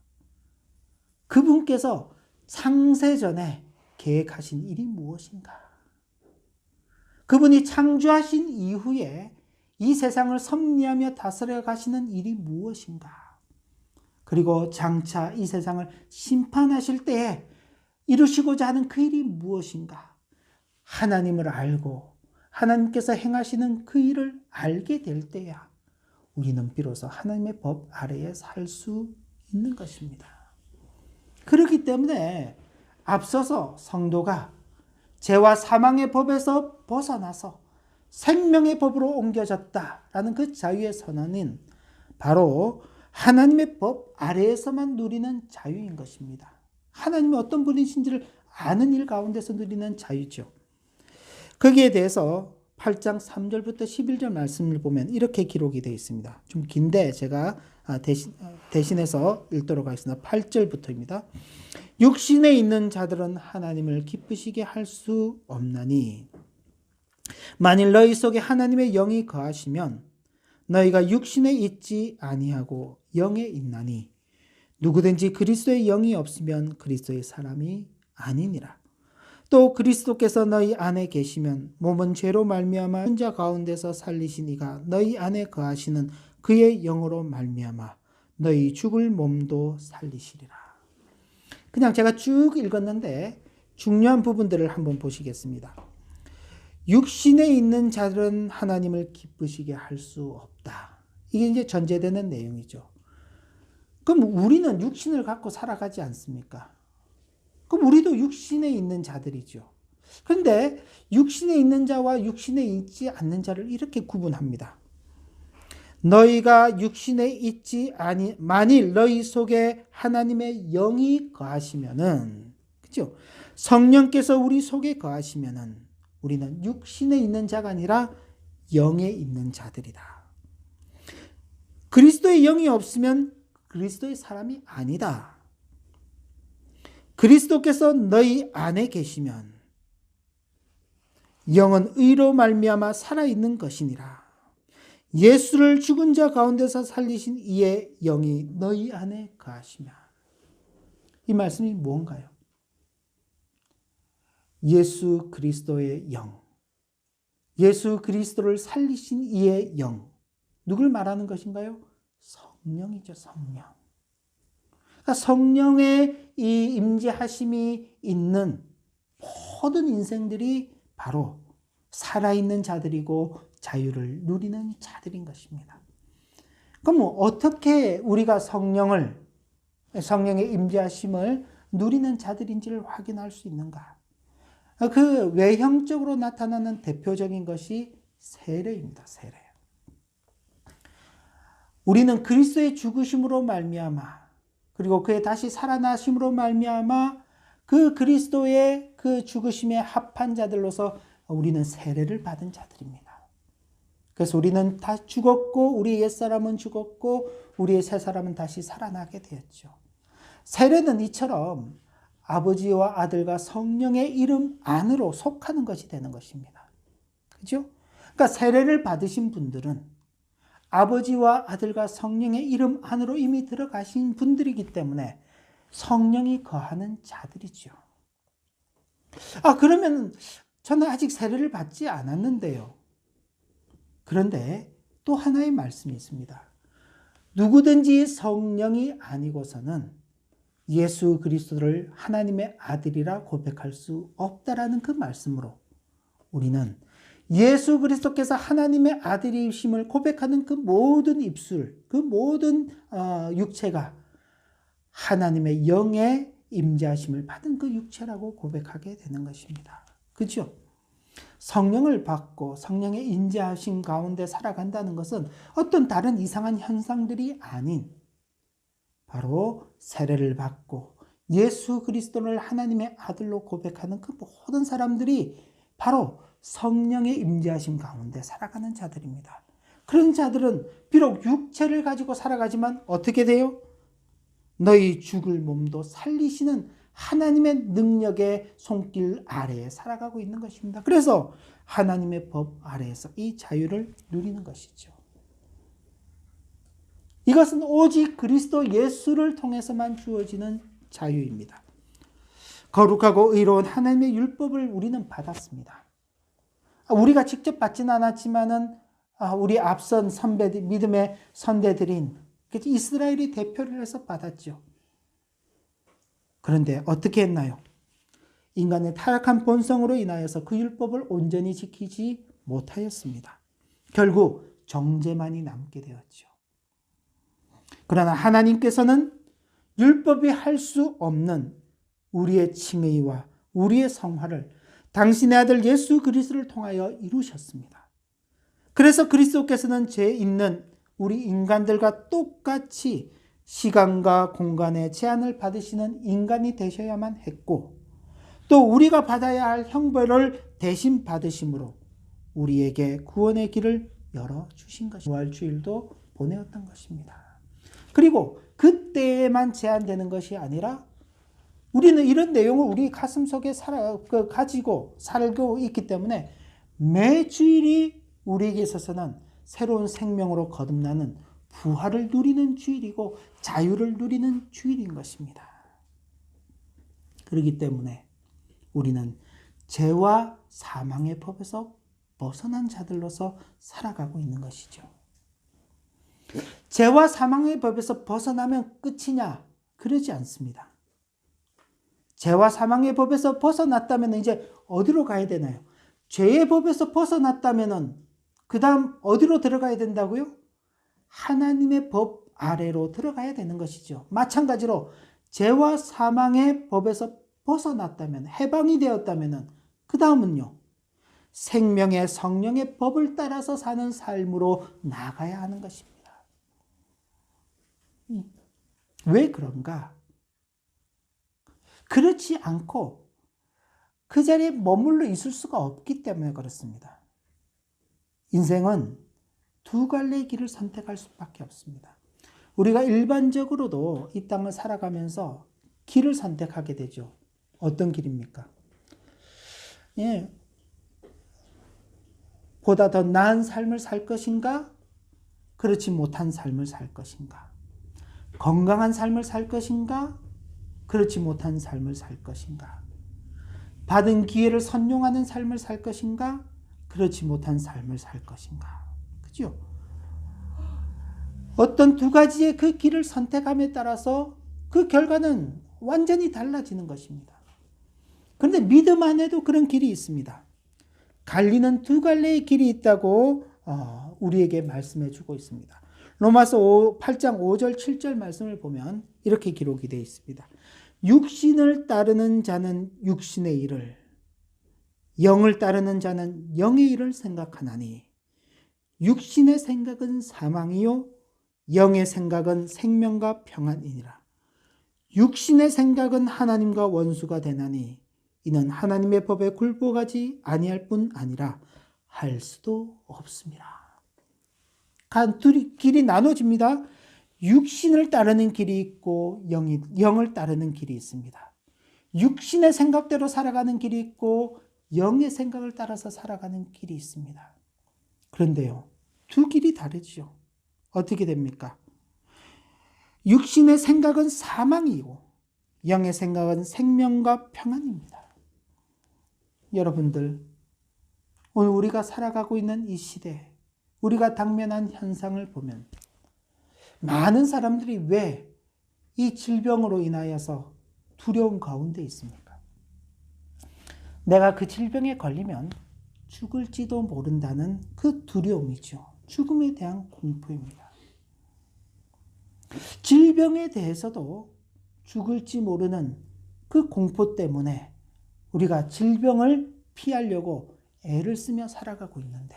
그분께서 창세전에 계획하신 일이 무엇인가? 그분이 창조하신 이후에 이 세상을 섭리하며 다스려 가시는 일이 무엇인가? 그리고 장차 이 세상을 심판하실 때에 이루시고자 하는 그 일이 무엇인가? 하나님을 알고 하나님께서 행하시는 그 일을 알게 될 때야 우리는 비로소 하나님의 법 아래에 살 수 있는 것입니다. 그렇기 때문에 앞서서 성도가 죄와 사망의 법에서 벗어나서 생명의 법으로 옮겨졌다라는 그 자유의 선언은 바로 하나님의 법 아래에서만 누리는 자유인 것입니다. 하나님이 어떤 분이신지를 아는 일 가운데서 누리는 자유죠. 거기에 대해서 8장 3절부터 11절 말씀을 보면 이렇게 기록이 되어 있습니다. 좀 긴데 제가 대신해서 읽도록 하겠습니다. 8절부터입니다. 육신에 있는 자들은 하나님을 기쁘시게 할 수 없나니 만일 너희 속에 하나님의 영이 거하시면 너희가 육신에 있지 아니하고 영에 있나니 누구든지 그리스도의 영이 없으면 그리스도의 사람이 아니니라. 또 그리스도께서 너희 안에 계시면 몸은 죄로 말미암아 혼자 가운데서 살리신 이가 너희 안에 거하시는 그의 영으로 말미암아 너희 죽을 몸도 살리시리라. 그냥 제가 쭉 읽었는데 중요한 부분들을 한번 보시겠습니다. 육신에 있는 자들은 하나님을 기쁘시게 할 수 없다. 이게 이제 전제되는 내용이죠. 그럼 우리는 육신을 갖고 살아가지 않습니까? 그럼 우리도 육신에 있는 자들이죠. 그런데 육신에 있는 자와 육신에 있지 않는 자를 이렇게 구분합니다. 너희가 육신에 있지 아니 만일 너희 속에 하나님의 영이 거하시면은 그죠? 성령께서 우리 속에 거하시면은 우리는 육신에 있는 자가 아니라 영에 있는 자들이다. 그리스도의 영이 없으면 그리스도의 사람이 아니다. 그리스도께서 너희 안에 계시면 영은 의로 말미암아 살아있는 것이니라. 예수를 죽은 자 가운데서 살리신 이의 영이 너희 안에 거하시면. 이 말씀이 뭔가요? 예수 그리스도의 영, 예수 그리스도를 살리신 이의 영, 누굴 말하는 것인가요? 성령이죠. 성령. 그러니까 성령의 이 임재하심이 있는 모든 인생들이 바로 살아있는 자들이고 자유를 누리는 자들인 것입니다. 그럼 어떻게 우리가 성령의 임재하심을 누리는 자들인지를 확인할 수 있는가? 그 외형적으로 나타나는 대표적인 것이 세례입니다. 세례. 우리는 그리스도의 죽으심으로 말미암아 그리고 그의 다시 살아나심으로 말미암아 그 그리스도의 그 죽으심에 합한 자들로서 우리는 세례를 받은 자들입니다. 그래서 우리는 다 죽었고 우리의 옛사람은 죽었고 우리의 새사람은 다시 살아나게 되었죠. 세례는 이처럼 아버지와 아들과 성령의 이름 안으로 속하는 것이 되는 것입니다. 그죠? 그러니까 세례를 받으신 분들은 아버지와 아들과 성령의 이름 안으로 이미 들어가신 분들이기 때문에 성령이 거하는 자들이죠. 그러면 저는 아직 세례를 받지 않았는데요. 그런데 또 하나의 말씀이 있습니다. 누구든지 성령이 아니고서는 예수 그리스도를 하나님의 아들이라 고백할 수 없다라는 그 말씀으로 우리는 예수 그리스도께서 하나님의 아들이심을 고백하는 그 모든 입술, 그 모든 육체가 하나님의 영의 임재하심을 받은 그 육체라고 고백하게 되는 것입니다. 그렇죠? 성령을 받고 성령의 임재하심 가운데 살아간다는 것은 어떤 다른 이상한 현상들이 아닌 바로 세례를 받고 예수 그리스도를 하나님의 아들로 고백하는 그 모든 사람들이 바로 성령의 임재하심 가운데 살아가는 자들입니다. 그런 자들은 비록 육체를 가지고 살아가지만 어떻게 돼요? 너희 죽을 몸도 살리시는 하나님의 능력의 손길 아래에 살아가고 있는 것입니다. 그래서 하나님의 법 아래에서 이 자유를 누리는 것이죠. 이것은 오직 그리스도 예수를 통해서만 주어지는 자유입니다. 거룩하고 의로운 하나님의 율법을 우리는 받았습니다. 우리가 직접 받지는 않았지만은 우리 앞선 선배들, 믿음의 선대들인 이스라엘이 대표를 해서 받았죠. 그런데 어떻게 했나요? 인간의 타락한 본성으로 인하여서 그 율법을 온전히 지키지 못하였습니다. 결국 정죄만이 남게 되었죠. 그러나 하나님께서는 율법이 할 수 없는 우리의 칭의와 우리의 성화를 당신의 아들 예수 그리스도를 통하여 이루셨습니다. 그래서 그리스도께서는 죄 있는 우리 인간들과 똑같이 시간과 공간의 제한을 받으시는 인간이 되셔야만 했고 또 우리가 받아야 할 형벌을 대신 받으심으로 우리에게 구원의 길을 열어주신 것입니다. 부활주일도 보내었던 것입니다. 그리고 그때에만 제한되는 것이 아니라 우리는 이런 내용을 우리 가슴속에 가지고 살고 있기 때문에 매 주일이 우리에게 있어서는 새로운 생명으로 거듭나는 부활을 누리는 주일이고 자유를 누리는 주일인 것입니다. 그렇기 때문에 우리는 죄와 사망의 법에서 벗어난 자들로서 살아가고 있는 것이죠. 죄와 사망의 법에서 벗어나면 끝이냐? 그러지 않습니다. 죄와 사망의 법에서 벗어났다면 이제 어디로 가야 되나요? 죄의 법에서 벗어났다면 그 다음 어디로 들어가야 된다고요? 하나님의 법 아래로 들어가야 되는 것이죠. 마찬가지로 죄와 사망의 법에서 벗어났다면, 해방이 되었다면 그 다음은요. 생명의 성령의 법을 따라서 사는 삶으로 나가야 하는 것입니다. 왜 그런가? 그렇지 않고 그 자리에 머물러 있을 수가 없기 때문에 그렇습니다. 인생은 두 갈래의 길을 선택할 수밖에 없습니다. 우리가 일반적으로도 이 땅을 살아가면서 길을 선택하게 되죠. 어떤 길입니까? 보다 더 나은 삶을 살 것인가? 그렇지 못한 삶을 살 것인가? 건강한 삶을 살 것인가? 그렇지 못한 삶을 살 것인가? 받은 기회를 선용하는 삶을 살 것인가? 그렇지 못한 삶을 살 것인가? 그죠? 어떤 두 가지의 그 길을 선택함에 따라서 그 결과는 완전히 달라지는 것입니다. 그런데 믿음 안에도 그런 길이 있습니다. 갈리는 두 갈래의 길이 있다고 우리에게 말씀해 주고 있습니다. 로마서 8장 5절 7절 말씀을 보면 이렇게 기록이 되어 있습니다. 육신을 따르는 자는 육신의 일을, 영을 따르는 자는 영의 일을 생각하나니 육신의 생각은 사망이요 영의 생각은 생명과 평안이니라. 육신의 생각은 하나님과 원수가 되나니 이는 하나님의 법에 굴복하지 아니할 뿐 아니라 할 수도 없습니다. 둘이 길이 나눠집니다. 육신을 따르는 길이 있고 영을 따르는 길이 있습니다. 육신의 생각대로 살아가는 길이 있고 영의 생각을 따라서 살아가는 길이 있습니다. 그런데요, 두 길이 다르죠. 어떻게 됩니까? 육신의 생각은 사망이고 영의 생각은 생명과 평안입니다. 여러분들, 오늘 우리가 살아가고 있는 이 시대, 우리가 당면한 현상을 보면 많은 사람들이 왜 이 질병으로 인하여서 두려움 가운데 있습니까? 내가 그 질병에 걸리면 죽을지도 모른다는 그 두려움이죠. 죽음에 대한 공포입니다. 질병에 대해서도 죽을지 모르는 그 공포 때문에 우리가 질병을 피하려고 애를 쓰며 살아가고 있는데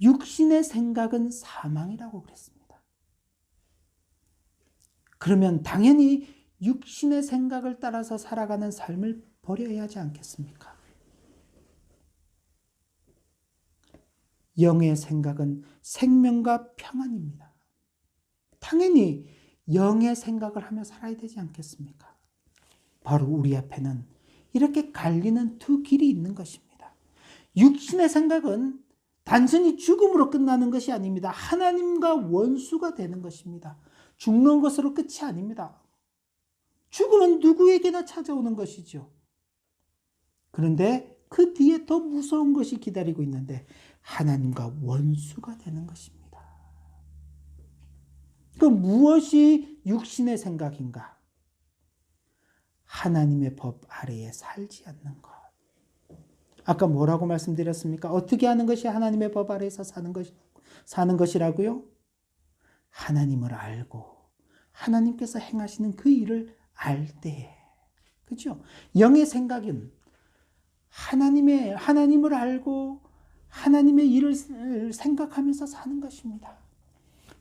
육신의 생각은 사망이라고 그랬습니다. 그러면 당연히 육신의 생각을 따라서 살아가는 삶을 버려야 하지 않겠습니까? 영의 생각은 생명과 평안입니다. 당연히 영의 생각을 하며 살아야 되지 않겠습니까? 바로 우리 앞에는 이렇게 갈리는 두 길이 있는 것입니다. 육신의 생각은 단순히 죽음으로 끝나는 것이 아닙니다. 하나님과 원수가 되는 것입니다. 죽는 것으로 끝이 아닙니다. 죽음은 누구에게나 찾아오는 것이죠. 그런데 그 뒤에 더 무서운 것이 기다리고 있는데 하나님과 원수가 되는 것입니다. 그 무엇이 육신의 생각인가? 하나님의 법 아래에 살지 않는 것. 아까 뭐라고 말씀드렸습니까? 어떻게 하는 것이 하나님의 법 아래에서 사는 것이라고요? 하나님을 알고 하나님께서 행하시는 그 일을 알 때에, 그렇죠? 영의 생각은 하나님을 알고 하나님의 일을 생각하면서 사는 것입니다.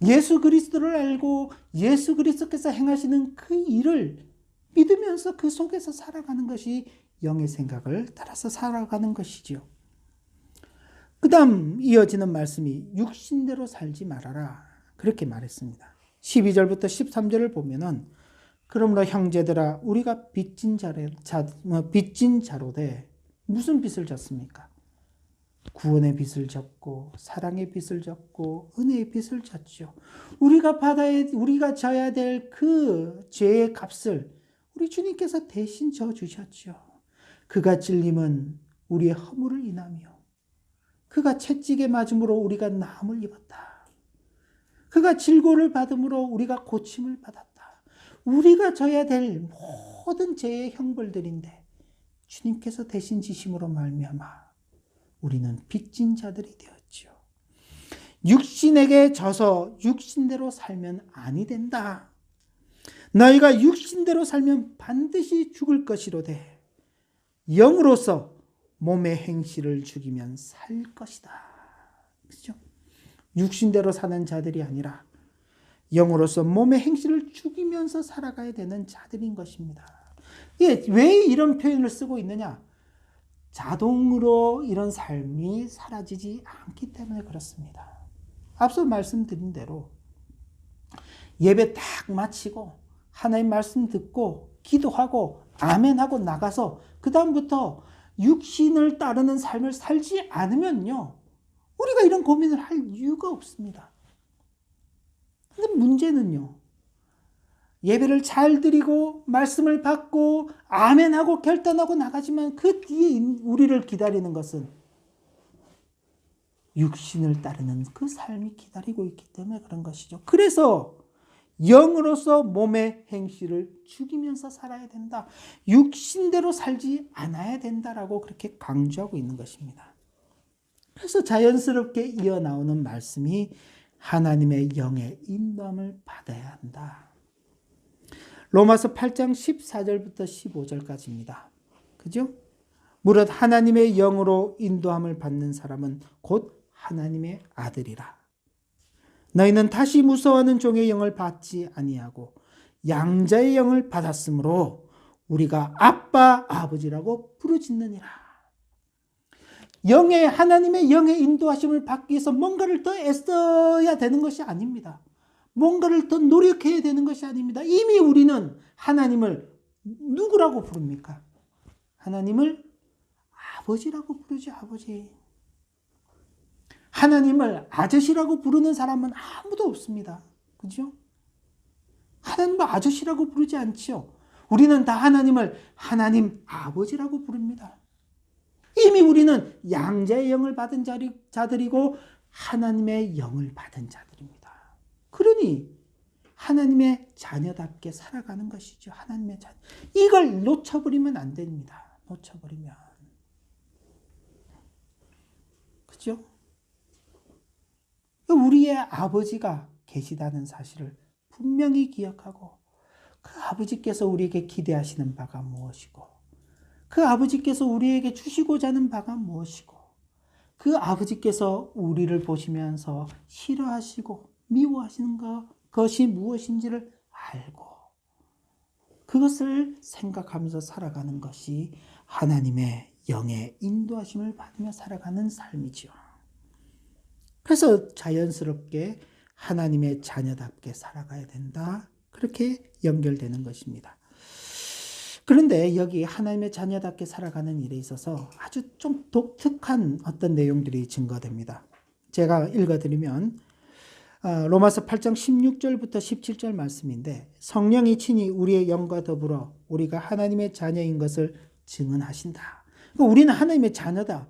예수 그리스도를 알고 예수 그리스도께서 행하시는 그 일을 믿으면서 그 속에서 살아가는 것이 영의 생각을 따라서 살아가는 것이죠. 그 다음 이어지는 말씀이 육신대로 살지 말아라. 그렇게 말했습니다. 12절부터 13절을 보면은 그러므로 형제들아 우리가 빚진 자로 돼 무슨 빚을 졌습니까? 구원의 빚을 졌고 사랑의 빚을 졌고 은혜의 빚을 졌죠. 우리가 져야 될 그 죄의 값을 우리 주님께서 대신 져 주셨죠. 그가 찔림은 우리의 허물을 인하며 그가 채찍에 맞음으로 우리가 나음을 입었다. 그가 질고를 받음으로 우리가 고침을 받았다. 우리가 져야 될 모든 죄의 형벌들인데 주님께서 대신 지심으로 말미암아 우리는 빚진 자들이 되었죠. 육신에게 져서 육신대로 살면 아니 된다. 너희가 육신대로 살면 반드시 죽을 것이로되 영으로서 몸의 행실을 죽이면 살 것이다. 그렇죠? 육신대로 사는 자들이 아니라 영으로서 몸의 행실을 죽이면서 살아가야 되는 자들인 것입니다. 왜 이런 표현을 쓰고 있느냐? 자동으로 이런 삶이 사라지지 않기 때문에 그렇습니다. 앞서 말씀드린 대로 예배 딱 마치고 하나님 말씀 듣고 기도하고 아멘하고 나가서 그 다음부터 육신을 따르는 삶을 살지 않으면요, 우리가 이런 고민을 할 이유가 없습니다. 근데 문제는요, 예배를 잘 드리고 말씀을 받고 아멘하고 결단하고 나가지만 그 뒤에 우리를 기다리는 것은 육신을 따르는 그 삶이 기다리고 있기 때문에 그런 것이죠. 그래서 영으로서 몸의 행실을 죽이면서 살아야 된다. 육신대로 살지 않아야 된다라고 그렇게 강조하고 있는 것입니다. 그래서 자연스럽게 이어나오는 말씀이 하나님의 영의 인도함을 받아야 한다. 로마서 8장 14절부터 15절까지입니다. 그죠? 무릇 하나님의 영으로 인도함을 받는 사람은 곧 하나님의 아들이라. 너희는 다시 무서워하는 종의 영을 받지 아니하고 양자의 영을 받았으므로 우리가 아빠 아버지라고 부르짖느니라. 하나님의 영의 인도하심을 받기 위해서 뭔가를 더 애써야 되는 것이 아닙니다. 뭔가를 더 노력해야 되는 것이 아닙니다. 이미 우리는 하나님을 누구라고 부릅니까? 하나님을 아버지라고 부르죠. 아버지. 하나님을 아저씨라고 부르는 사람은 아무도 없습니다. 그죠? 하나님을 아저씨라고 부르지 않죠. 우리는 다 하나님을 하나님 아버지라고 부릅니다. 이미 우리는 양자의 영을 받은 자들이고 하나님의 영을 받은 자들입니다. 그러니 하나님의 자녀답게 살아가는 것이죠. 하나님의 자녀. 이걸 놓쳐버리면 안 됩니다. 놓쳐버리면. 그죠? 우리의 아버지가 계시다는 사실을 분명히 기억하고 그 아버지께서 우리에게 기대하시는 바가 무엇이고 그 아버지께서 우리에게 주시고자 하는 바가 무엇이고 그 아버지께서 우리를 보시면서 싫어하시고 미워하시는 것이 무엇인지를 알고 그것을 생각하면서 살아가는 것이 하나님의 영의 인도하심을 받으며 살아가는 삶이죠. 그래서 자연스럽게 하나님의 자녀답게 살아가야 된다. 그렇게 연결되는 것입니다. 그런데 여기 하나님의 자녀답게 살아가는 일에 있어서 아주 좀 독특한 어떤 내용들이 증거됩니다. 제가 읽어드리면 로마서 8장 16절부터 17절 말씀인데 성령이 친히 우리의 영과 더불어 우리가 하나님의 자녀인 것을 증언하신다. 그러니까 우리는 하나님의 자녀다.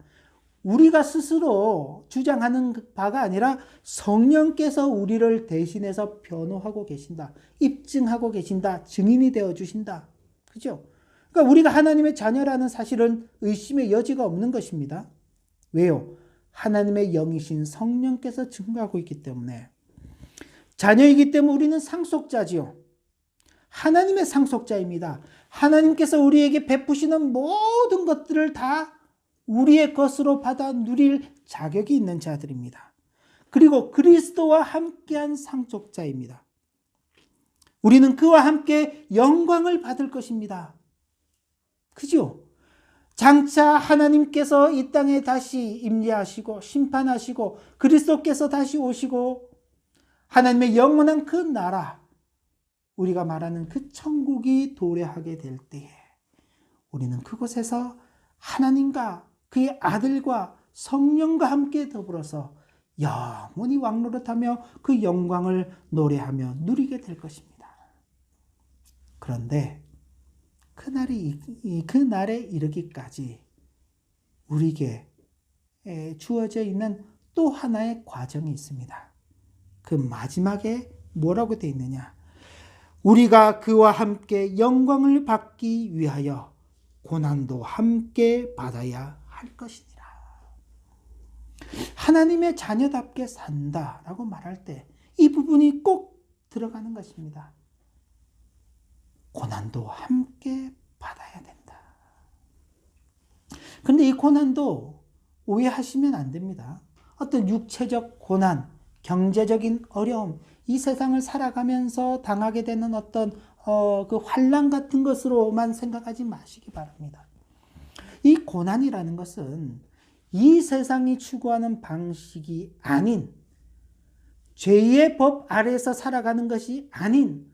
우리가 스스로 주장하는 바가 아니라 성령께서 우리를 대신해서 변호하고 계신다. 입증하고 계신다. 증인이 되어 주신다. 그죠? 그러니까 우리가 하나님의 자녀라는 사실은 의심의 여지가 없는 것입니다. 왜요? 하나님의 영이신 성령께서 증거하고 있기 때문에. 자녀이기 때문에 우리는 상속자지요. 하나님의 상속자입니다. 하나님께서 우리에게 베푸시는 모든 것들을 다 우리의 것으로 받아 누릴 자격이 있는 자들입니다. 그리고 그리스도와 함께한 상속자입니다. 우리는 그와 함께 영광을 받을 것입니다. 그죠? 장차 하나님께서 이 땅에 다시 임재하시고 심판하시고 그리스도께서 다시 오시고 하나님의 영원한 그 나라, 우리가 말하는 그 천국이 도래하게 될 때에 우리는 그곳에서 하나님과 그의 아들과 성령과 함께 더불어서 영원히 왕노릇하며 그 영광을 노래하며 누리게 될 것입니다. 그런데 그날에 이르기까지 우리에게 주어져 있는 또 하나의 과정이 있습니다. 그 마지막에 뭐라고 되어 있느냐? 우리가 그와 함께 영광을 받기 위하여 고난도 함께 받아야 할 것이니라. 하나님의 자녀답게 산다라고 말할 때 이 부분이 꼭 들어가는 것입니다. 고난도 함께 받아야 된다. 그런데 이 고난도 오해하시면 안 됩니다. 어떤 육체적 고난, 경제적인 어려움, 이 세상을 살아가면서 당하게 되는 어떤 그 환난 같은 것으로만 생각하지 마시기 바랍니다. 이 고난이라는 것은 이 세상이 추구하는 방식이 아닌, 죄의 법 아래에서 살아가는 것이 아닌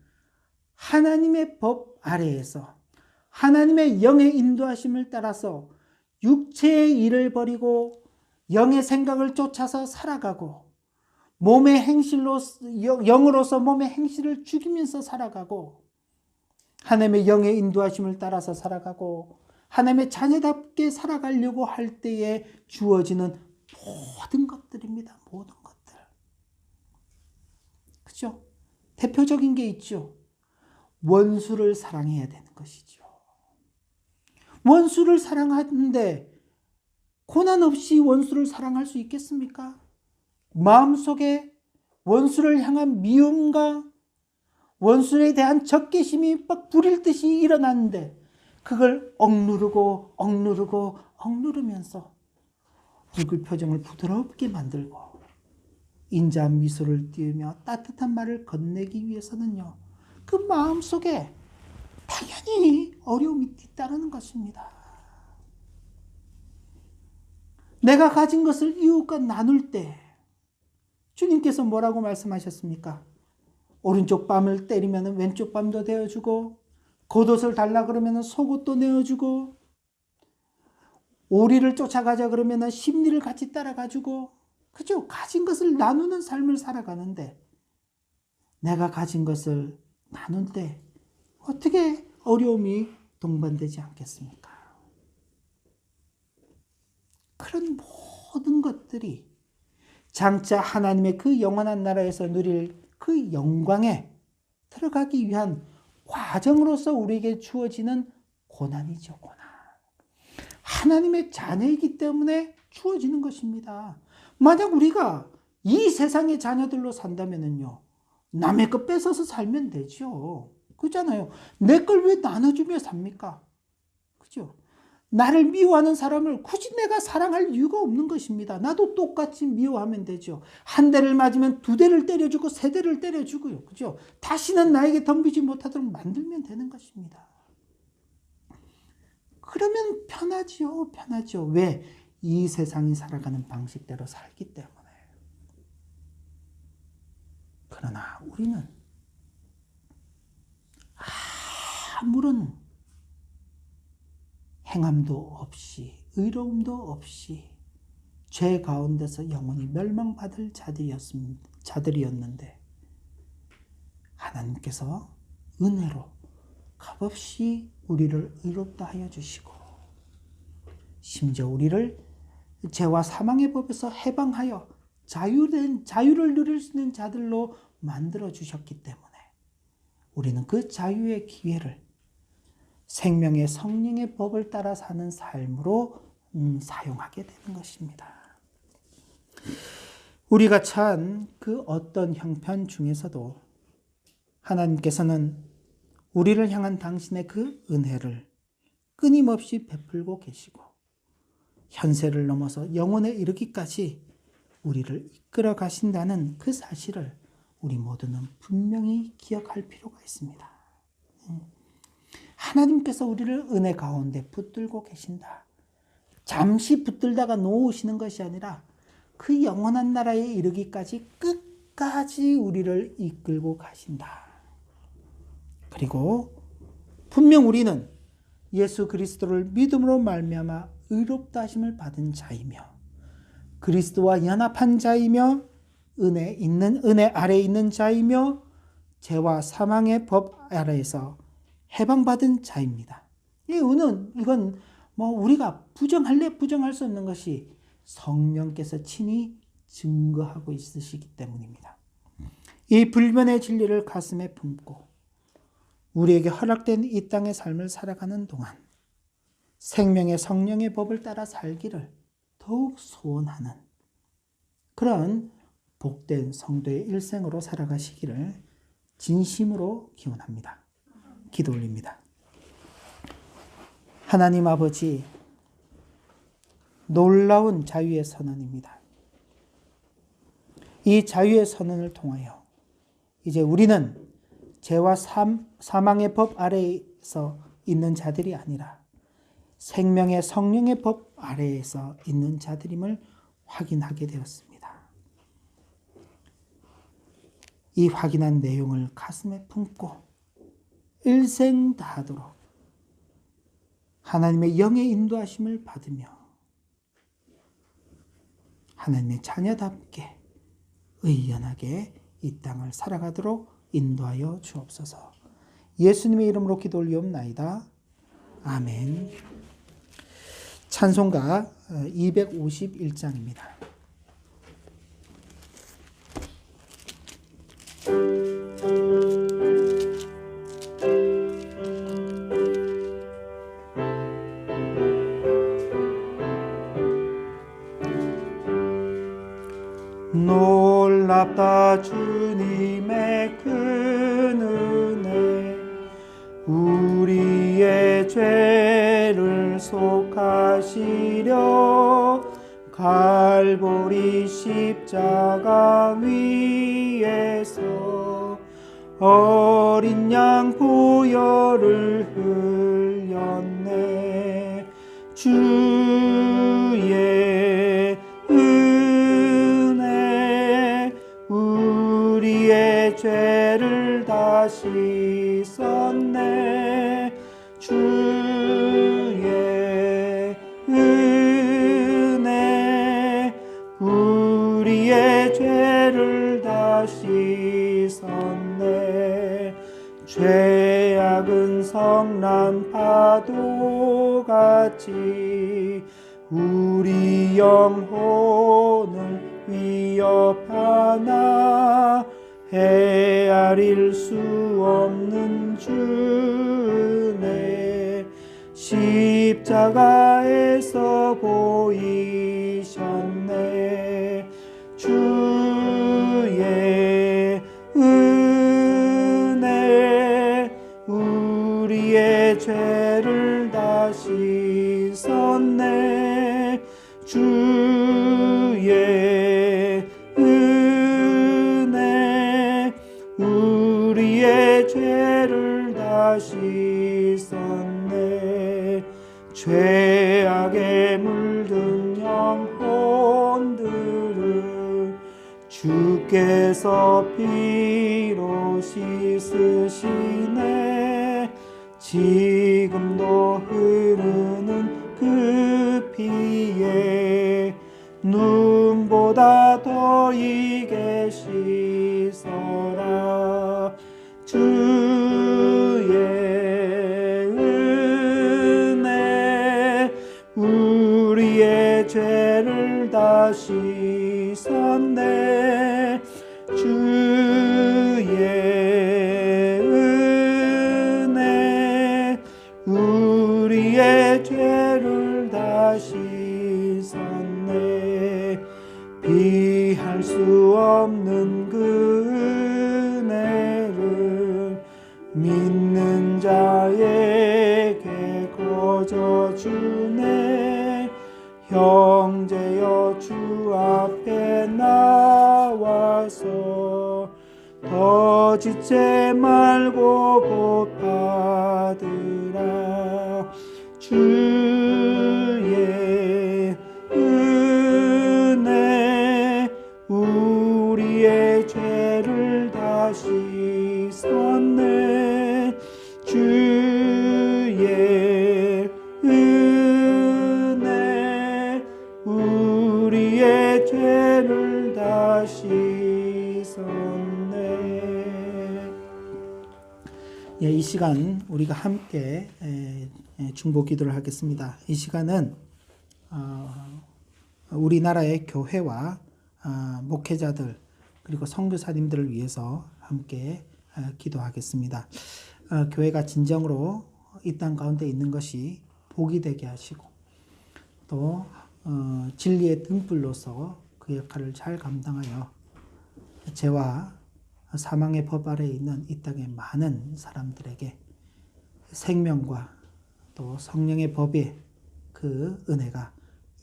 하나님의 법 아래에서 하나님의 영의 인도하심을 따라서 육체의 일을 버리고 영의 생각을 쫓아서 살아가고 몸의 행실로 영으로서 몸의 행실을 죽이면서 살아가고 하나님의 영의 인도하심을 따라서 살아가고 하나님의 자녀답게 살아가려고 할 때에 주어지는 모든 것들입니다. 모든 것들. 그죠? 대표적인 게 있죠. 원수를 사랑해야 되는 것이죠. 원수를 사랑하는데 고난 없이 원수를 사랑할 수 있겠습니까? 마음속에 원수를 향한 미움과 원수에 대한 적개심이 막 불일 듯이 일어났는데 그걸 억누르면서 얼굴 표정을 부드럽게 만들고 인자한 미소를 띄우며 따뜻한 말을 건네기 위해서는요, 그 마음속에 당연히 어려움이 있다는 것입니다. 내가 가진 것을 이웃과 나눌 때 주님께서 뭐라고 말씀하셨습니까? 오른쪽 뺨을 때리면 왼쪽 뺨도 내어주고, 겉옷을 달라 그러면 속옷도 내어주고, 오리를 쫓아가자 그러면 심리를 같이 따라가주고, 그죠? 가진 것을 나누는 삶을 살아가는데 내가 가진 것을 나눌 때 어떻게 어려움이 동반되지 않겠습니까? 그런 모든 것들이 장차 하나님의 그 영원한 나라에서 누릴 그 영광에 들어가기 위한 과정으로서 우리에게 주어지는 고난이죠, 고난. 하나님의 자녀이기 때문에 주어지는 것입니다. 만약 우리가 이 세상의 자녀들로 산다면요, 남의 것 뺏어서 살면 되죠. 그렇잖아요. 내 걸 왜 나눠주며 삽니까? 그죠? 나를 미워하는 사람을 굳이 내가 사랑할 이유가 없는 것입니다. 나도 똑같이 미워하면 되죠. 한 대를 맞으면 두 대를 때려주고 세 대를 때려주고요. 그죠? 다시는 나에게 덤비지 못하도록 만들면 되는 것입니다. 그러면 편하지요. 편하죠. 왜? 이 세상이 살아가는 방식대로 살기 때문에. 그러나 우리는 아무런 행함도 없이, 의로움도 없이 죄 가운데서 영원히 멸망받을 자들이었는데 하나님께서 은혜로 값없이 우리를 의롭다 하여 주시고, 심지어 우리를 죄와 사망의 법에서 해방하여 자유를 누릴 수 있는 자들로 만들어 주셨기 때문에 우리는 그 자유의 기회를 생명의 성령의 법을 따라 사는 삶으로 사용하게 되는 것입니다. 우리가 처한 그 어떤 형편 중에서도 하나님께서는 우리를 향한 당신의 그 은혜를 끊임없이 베풀고 계시고 현세를 넘어서 영원에 이르기까지 우리를 이끌어 가신다는 그 사실을 우리 모두는 분명히 기억할 필요가 있습니다. 하나님께서 우리를 은혜 가운데 붙들고 계신다. 잠시 붙들다가 놓으시는 것이 아니라 그 영원한 나라에 이르기까지 끝까지 우리를 이끌고 가신다. 그리고 분명 우리는 예수 그리스도를 믿음으로 말미암아 의롭다 하심을 받은 자이며 그리스도와 연합한 자이며 은혜 아래에 있는 자이며 죄와 사망의 법 아래에서 해방받은 자입니다. 이 은은 이건 우리가 부정할 수 없는 것이 성령께서 친히 증거하고 있으시기 때문입니다. 이 불변의 진리를 가슴에 품고 우리에게 허락된 이 땅의 삶을 살아가는 동안 생명의 성령의 법을 따라 살기를 더욱 소원하는 그런 복된 성도의 일생으로 살아가시기를 진심으로 기원합니다. 기도 올립니다. 하나님 아버지, 놀라운 자유의 선언입니다. 이 자유의 선언을 통하여 이제 우리는 죄와 사망의 법 아래에서 있는 자들이 아니라 생명의 성령의 법 아래에서 있는 자들임을 확인하게 되었습니다. 이 확인한 내용을 가슴에 품고 일생 다하도록 하나님의 영의 인도하심을 받으며 하나님의 자녀답게 의연하게 이 땅을 살아가도록 인도하여 주옵소서. 예수님의 이름으로 기도 올리옵나이다. 아멘. 찬송가 251장입니다. 우리의 죄를 속하시려 갈보리 십자가 위에서 어린 양 보혈을 흘렸네. 주의 은혜 우리의 죄를 다 씻었네. 주의 은혜 우리의 죄를 다 씻었네. 죄악은 성난 파도같이 우리 영혼을 위협하나 헤아릴 수 없는 주네. 십자가에서 보이셨네. 주의 은혜 우리의 죄를 다 씻었네. 주의 은혜 우리의 죄를 다 씻었네. 죄악에 물든 영혼들을 주께서 피로 씻으시네. 지금도 흐르는 그 피에 눈보다 더 이게 씻어라. 주의 은혜 우리의 죄를 다 씻었네. 주의 은혜 우리의 죄를 다 씻었네. 비할 수 없는 그 은혜를 믿는 자에게 거저 주네. 형제여 주 앞에 나와서 더 짓지 말고 복 받으라. 주의 은혜 우리의 죄를 다 씻었네. 주의 은혜 우리의 죄를 다 씻었네. 예, 이 시간 우리가 함께 중보 기도를 하겠습니다. 이 시간은 우리나라의 교회와 목회자들 그리고 선교사님들을 위해서 함께 기도하겠습니다. 교회가 진정으로 이 땅 가운데 있는 것이 복이 되게 하시고 또 진리의 등불로서 그 역할을 잘 감당하여 죄와 사망의 법 아래에 있는 이 땅의 많은 사람들에게 생명과 또 성령의 법의 그 은혜가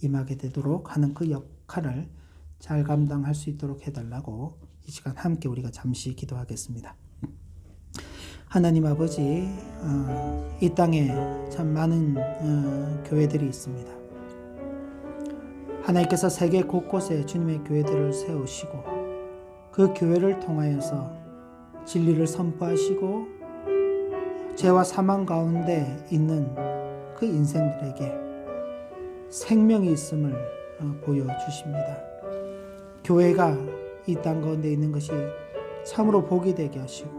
임하게 되도록 하는 그 역할을 잘 감당할 수 있도록 해달라고 이 시간 함께 우리가 잠시 기도하겠습니다. 하나님 아버지, 이 땅에 참 많은 교회들이 있습니다. 하나님께서 세계 곳곳에 주님의 교회들을 세우시고 그 교회를 통하여서 진리를 선포하시고 죄와 사망 가운데 있는 그 인생들에게 생명이 있음을 보여주십니다. 교회가 이 땅 가운데 있는 것이 참으로 복이 되게 하시고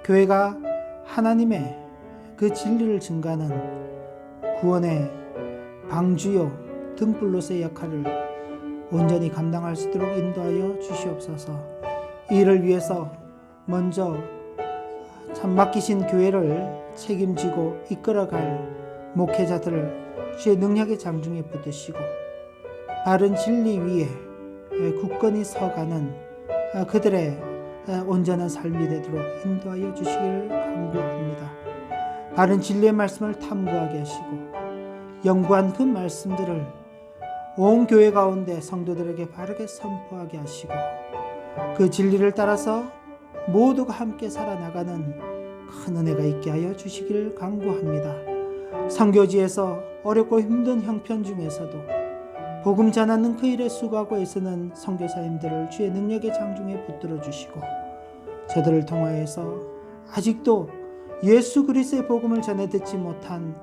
교회가 하나님의 그 진리를 증가하는 구원의 방주요 등불로서의 역할을 온전히 감당할 수 있도록 인도하여 주시옵소서. 이를 위해서 먼저 참 맡기신 교회를 책임지고 이끌어갈 목회자들을 주의 능력의 장중에 붙드시고 바른 진리 위에 굳건히 서가는 그들의 온전한 삶이 되도록 인도하여 주시기를 간구합니다. 바른 진리의 말씀을 탐구하게 하시고 연구한 그 말씀들을 온 교회 가운데 성도들에게 바르게 선포하게 하시고 그 진리를 따라서 모두가 함께 살아나가는 큰 은혜가 있게 하여 주시기를 간구합니다. 선교지에서 어렵고 힘든 형편 중에서도 복음 전하는 그 일에 수고하고 애쓰는 선교사님들을 주의 능력의 장중에 붙들어 주시고 저들을 통하여서 아직도 예수 그리스도의 복음을 전해 듣지 못한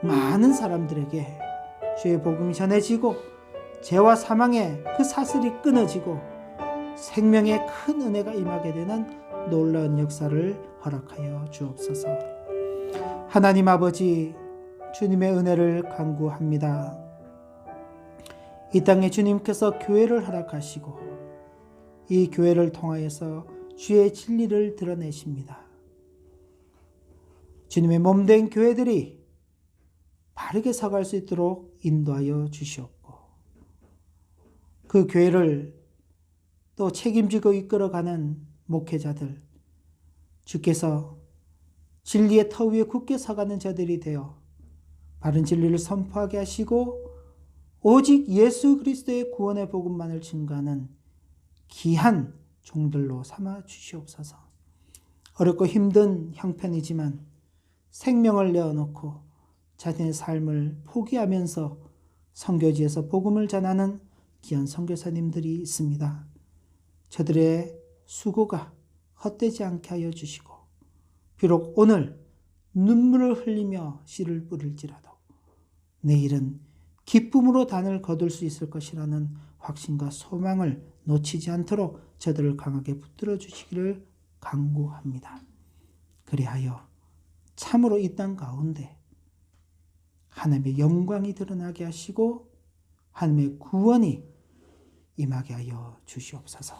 많은 사람들에게 주의 복음이 전해지고 죄와 사망의 그 사슬이 끊어지고 생명의 큰 은혜가 임하게 되는 놀라운 역사를 허락하여 주옵소서. 하나님 아버지, 주님의 은혜를 간구합니다. 이 땅에 주님께서 교회를 허락하시고 이 교회를 통하여서 주의 진리를 드러내십니다. 주님의 몸된 교회들이 바르게 서갈 수 있도록 인도하여 주시옵고 그 교회를 또 책임지고 이끌어가는 목회자들, 주께서 진리의 터 위에 굳게 서가는 자들이 되어 바른 진리를 선포하게 하시고 오직 예수 그리스도의 구원의 복음만을 증거하는 귀한 종들로 삼아 주시옵소서. 어렵고 힘든 형편이지만 생명을 내어놓고 자신의 삶을 포기하면서 선교지에서 복음을 전하는 귀한 선교사님들이 있습니다. 저들의 수고가 헛되지 않게 하여 주시고 비록 오늘 눈물을 흘리며 씨를 뿌릴지라도 내일은 기쁨으로 단을 거둘 수 있을 것이라는 확신과 소망을 놓치지 않도록 저들을 강하게 붙들어 주시기를 간구합니다. 그리하여 참으로 이 땅 가운데 하나님의 영광이 드러나게 하시고 하나님의 구원이 임하게 하여 주시옵소서.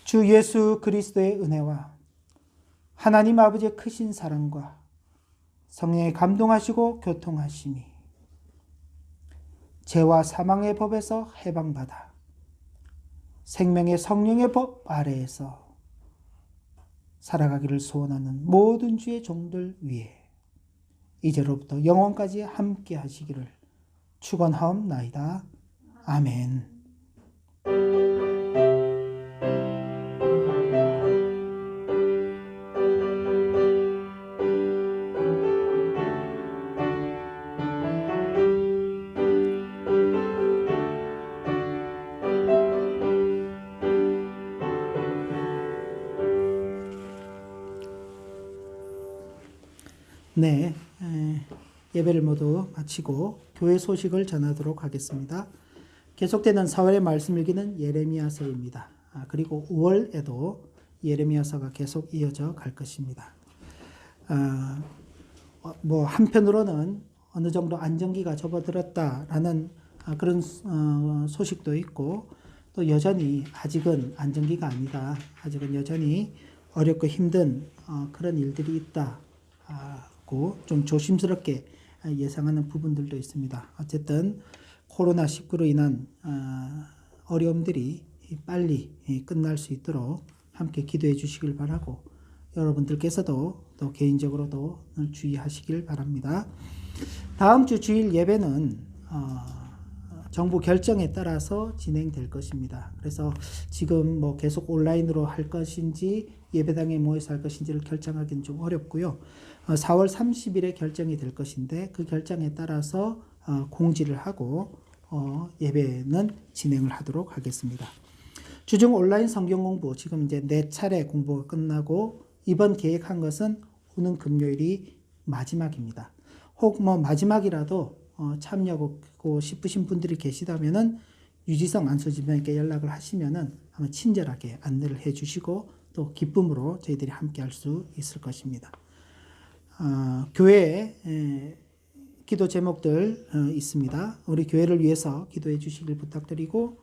주 예수 그리스도의 은혜와 하나님 아버지의 크신 사랑과 성령의 감동하시고 교통하심이 죄와 사망의 법에서 해방받아 생명의 성령의 법 아래에서 살아가기를 소원하는 모든 주의 종들 위에 이제로부터 영원까지 함께 하시기를 축원하옵나이다. 아멘. 네, 예배를 모두 마치고 교회 소식을 전하도록 하겠습니다. 계속되는 4월의 말씀 일기는 예레미야서입니다. 그리고 5월에도 예레미야서가 계속 이어져 갈 것입니다. 뭐 한편으로는 어느 정도 안정기가 접어들었다라는 그런 소식도 있고 또 여전히 아직은 안정기가 아니다. 아직은 여전히 어렵고 힘든 그런 일들이 있다. 좀 조심스럽게 예상하는 부분들도 있습니다. 어쨌든 코로나19로 인한 어려움들이 빨리 끝날 수 있도록 함께 기도해 주시길 바라고 여러분들께서도 또 개인적으로도 주의하시길 바랍니다. 다음 주 주일 예배는 정부 결정에 따라서 진행될 것입니다. 그래서 지금 뭐 계속 온라인으로 할 것인지 예배당에 모여서 할 것인지를 결정하기는 좀 어렵고요. 4월 30일에 결정이 될 것인데 그 결정에 따라서 공지를 하고 예배는 진행을 하도록 하겠습니다. 주중 온라인 성경 공부 지금 이제 4차례 공부가 끝나고 이번 계획한 것은 오는 금요일이 마지막입니다. 혹 뭐 마지막이라도 참여하고 싶으신 분들이 계시다면은 유지성 안수집사님께 연락을 하시면은 아마 친절하게 안내를 해 주시고 또 기쁨으로 저희들이 함께 할 수 있을 것입니다. 교회에 기도 제목들 있습니다. 우리 교회를 위해서 기도해 주시길 부탁드리고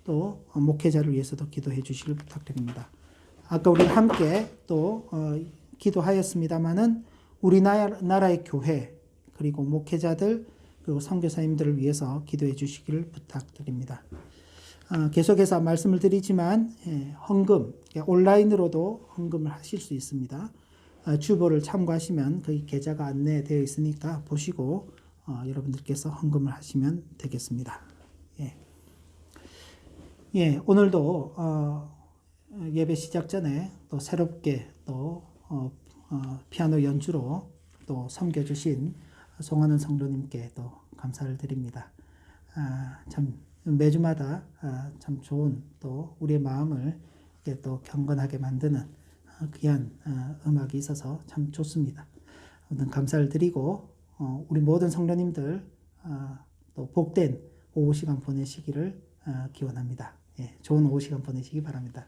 또 목회자를 위해서도 기도해 주시길 부탁드립니다. 아까 우리 함께 또 기도하였습니다마는 우리나라의 교회 그리고 목회자들 그리고 선교사님들을 위해서 기도해 주시기를 부탁드립니다. 계속해서 말씀을 드리지만 헌금 온라인으로도 헌금을 하실 수 있습니다. 주보를 참고하시면 거기 계좌가 안내되어 있으니까 보시고 여러분들께서 헌금을 하시면 되겠습니다. 예. 예, 오늘도 예배 시작 전에 또 새롭게 또 피아노 연주로 또 섬겨주신 송하는 성도님께 또 감사를 드립니다. 참 매주마다 참 좋은 또 우리의 마음을 이렇게 또 경건하게 만드는 귀한 음악이 있어서 참 좋습니다. 아무튼 감사를 드리고 우리 모든 성도님들 또 복된 오후 시간 보내시기를 기원합니다. 예, 좋은 오후 시간 보내시기 바랍니다.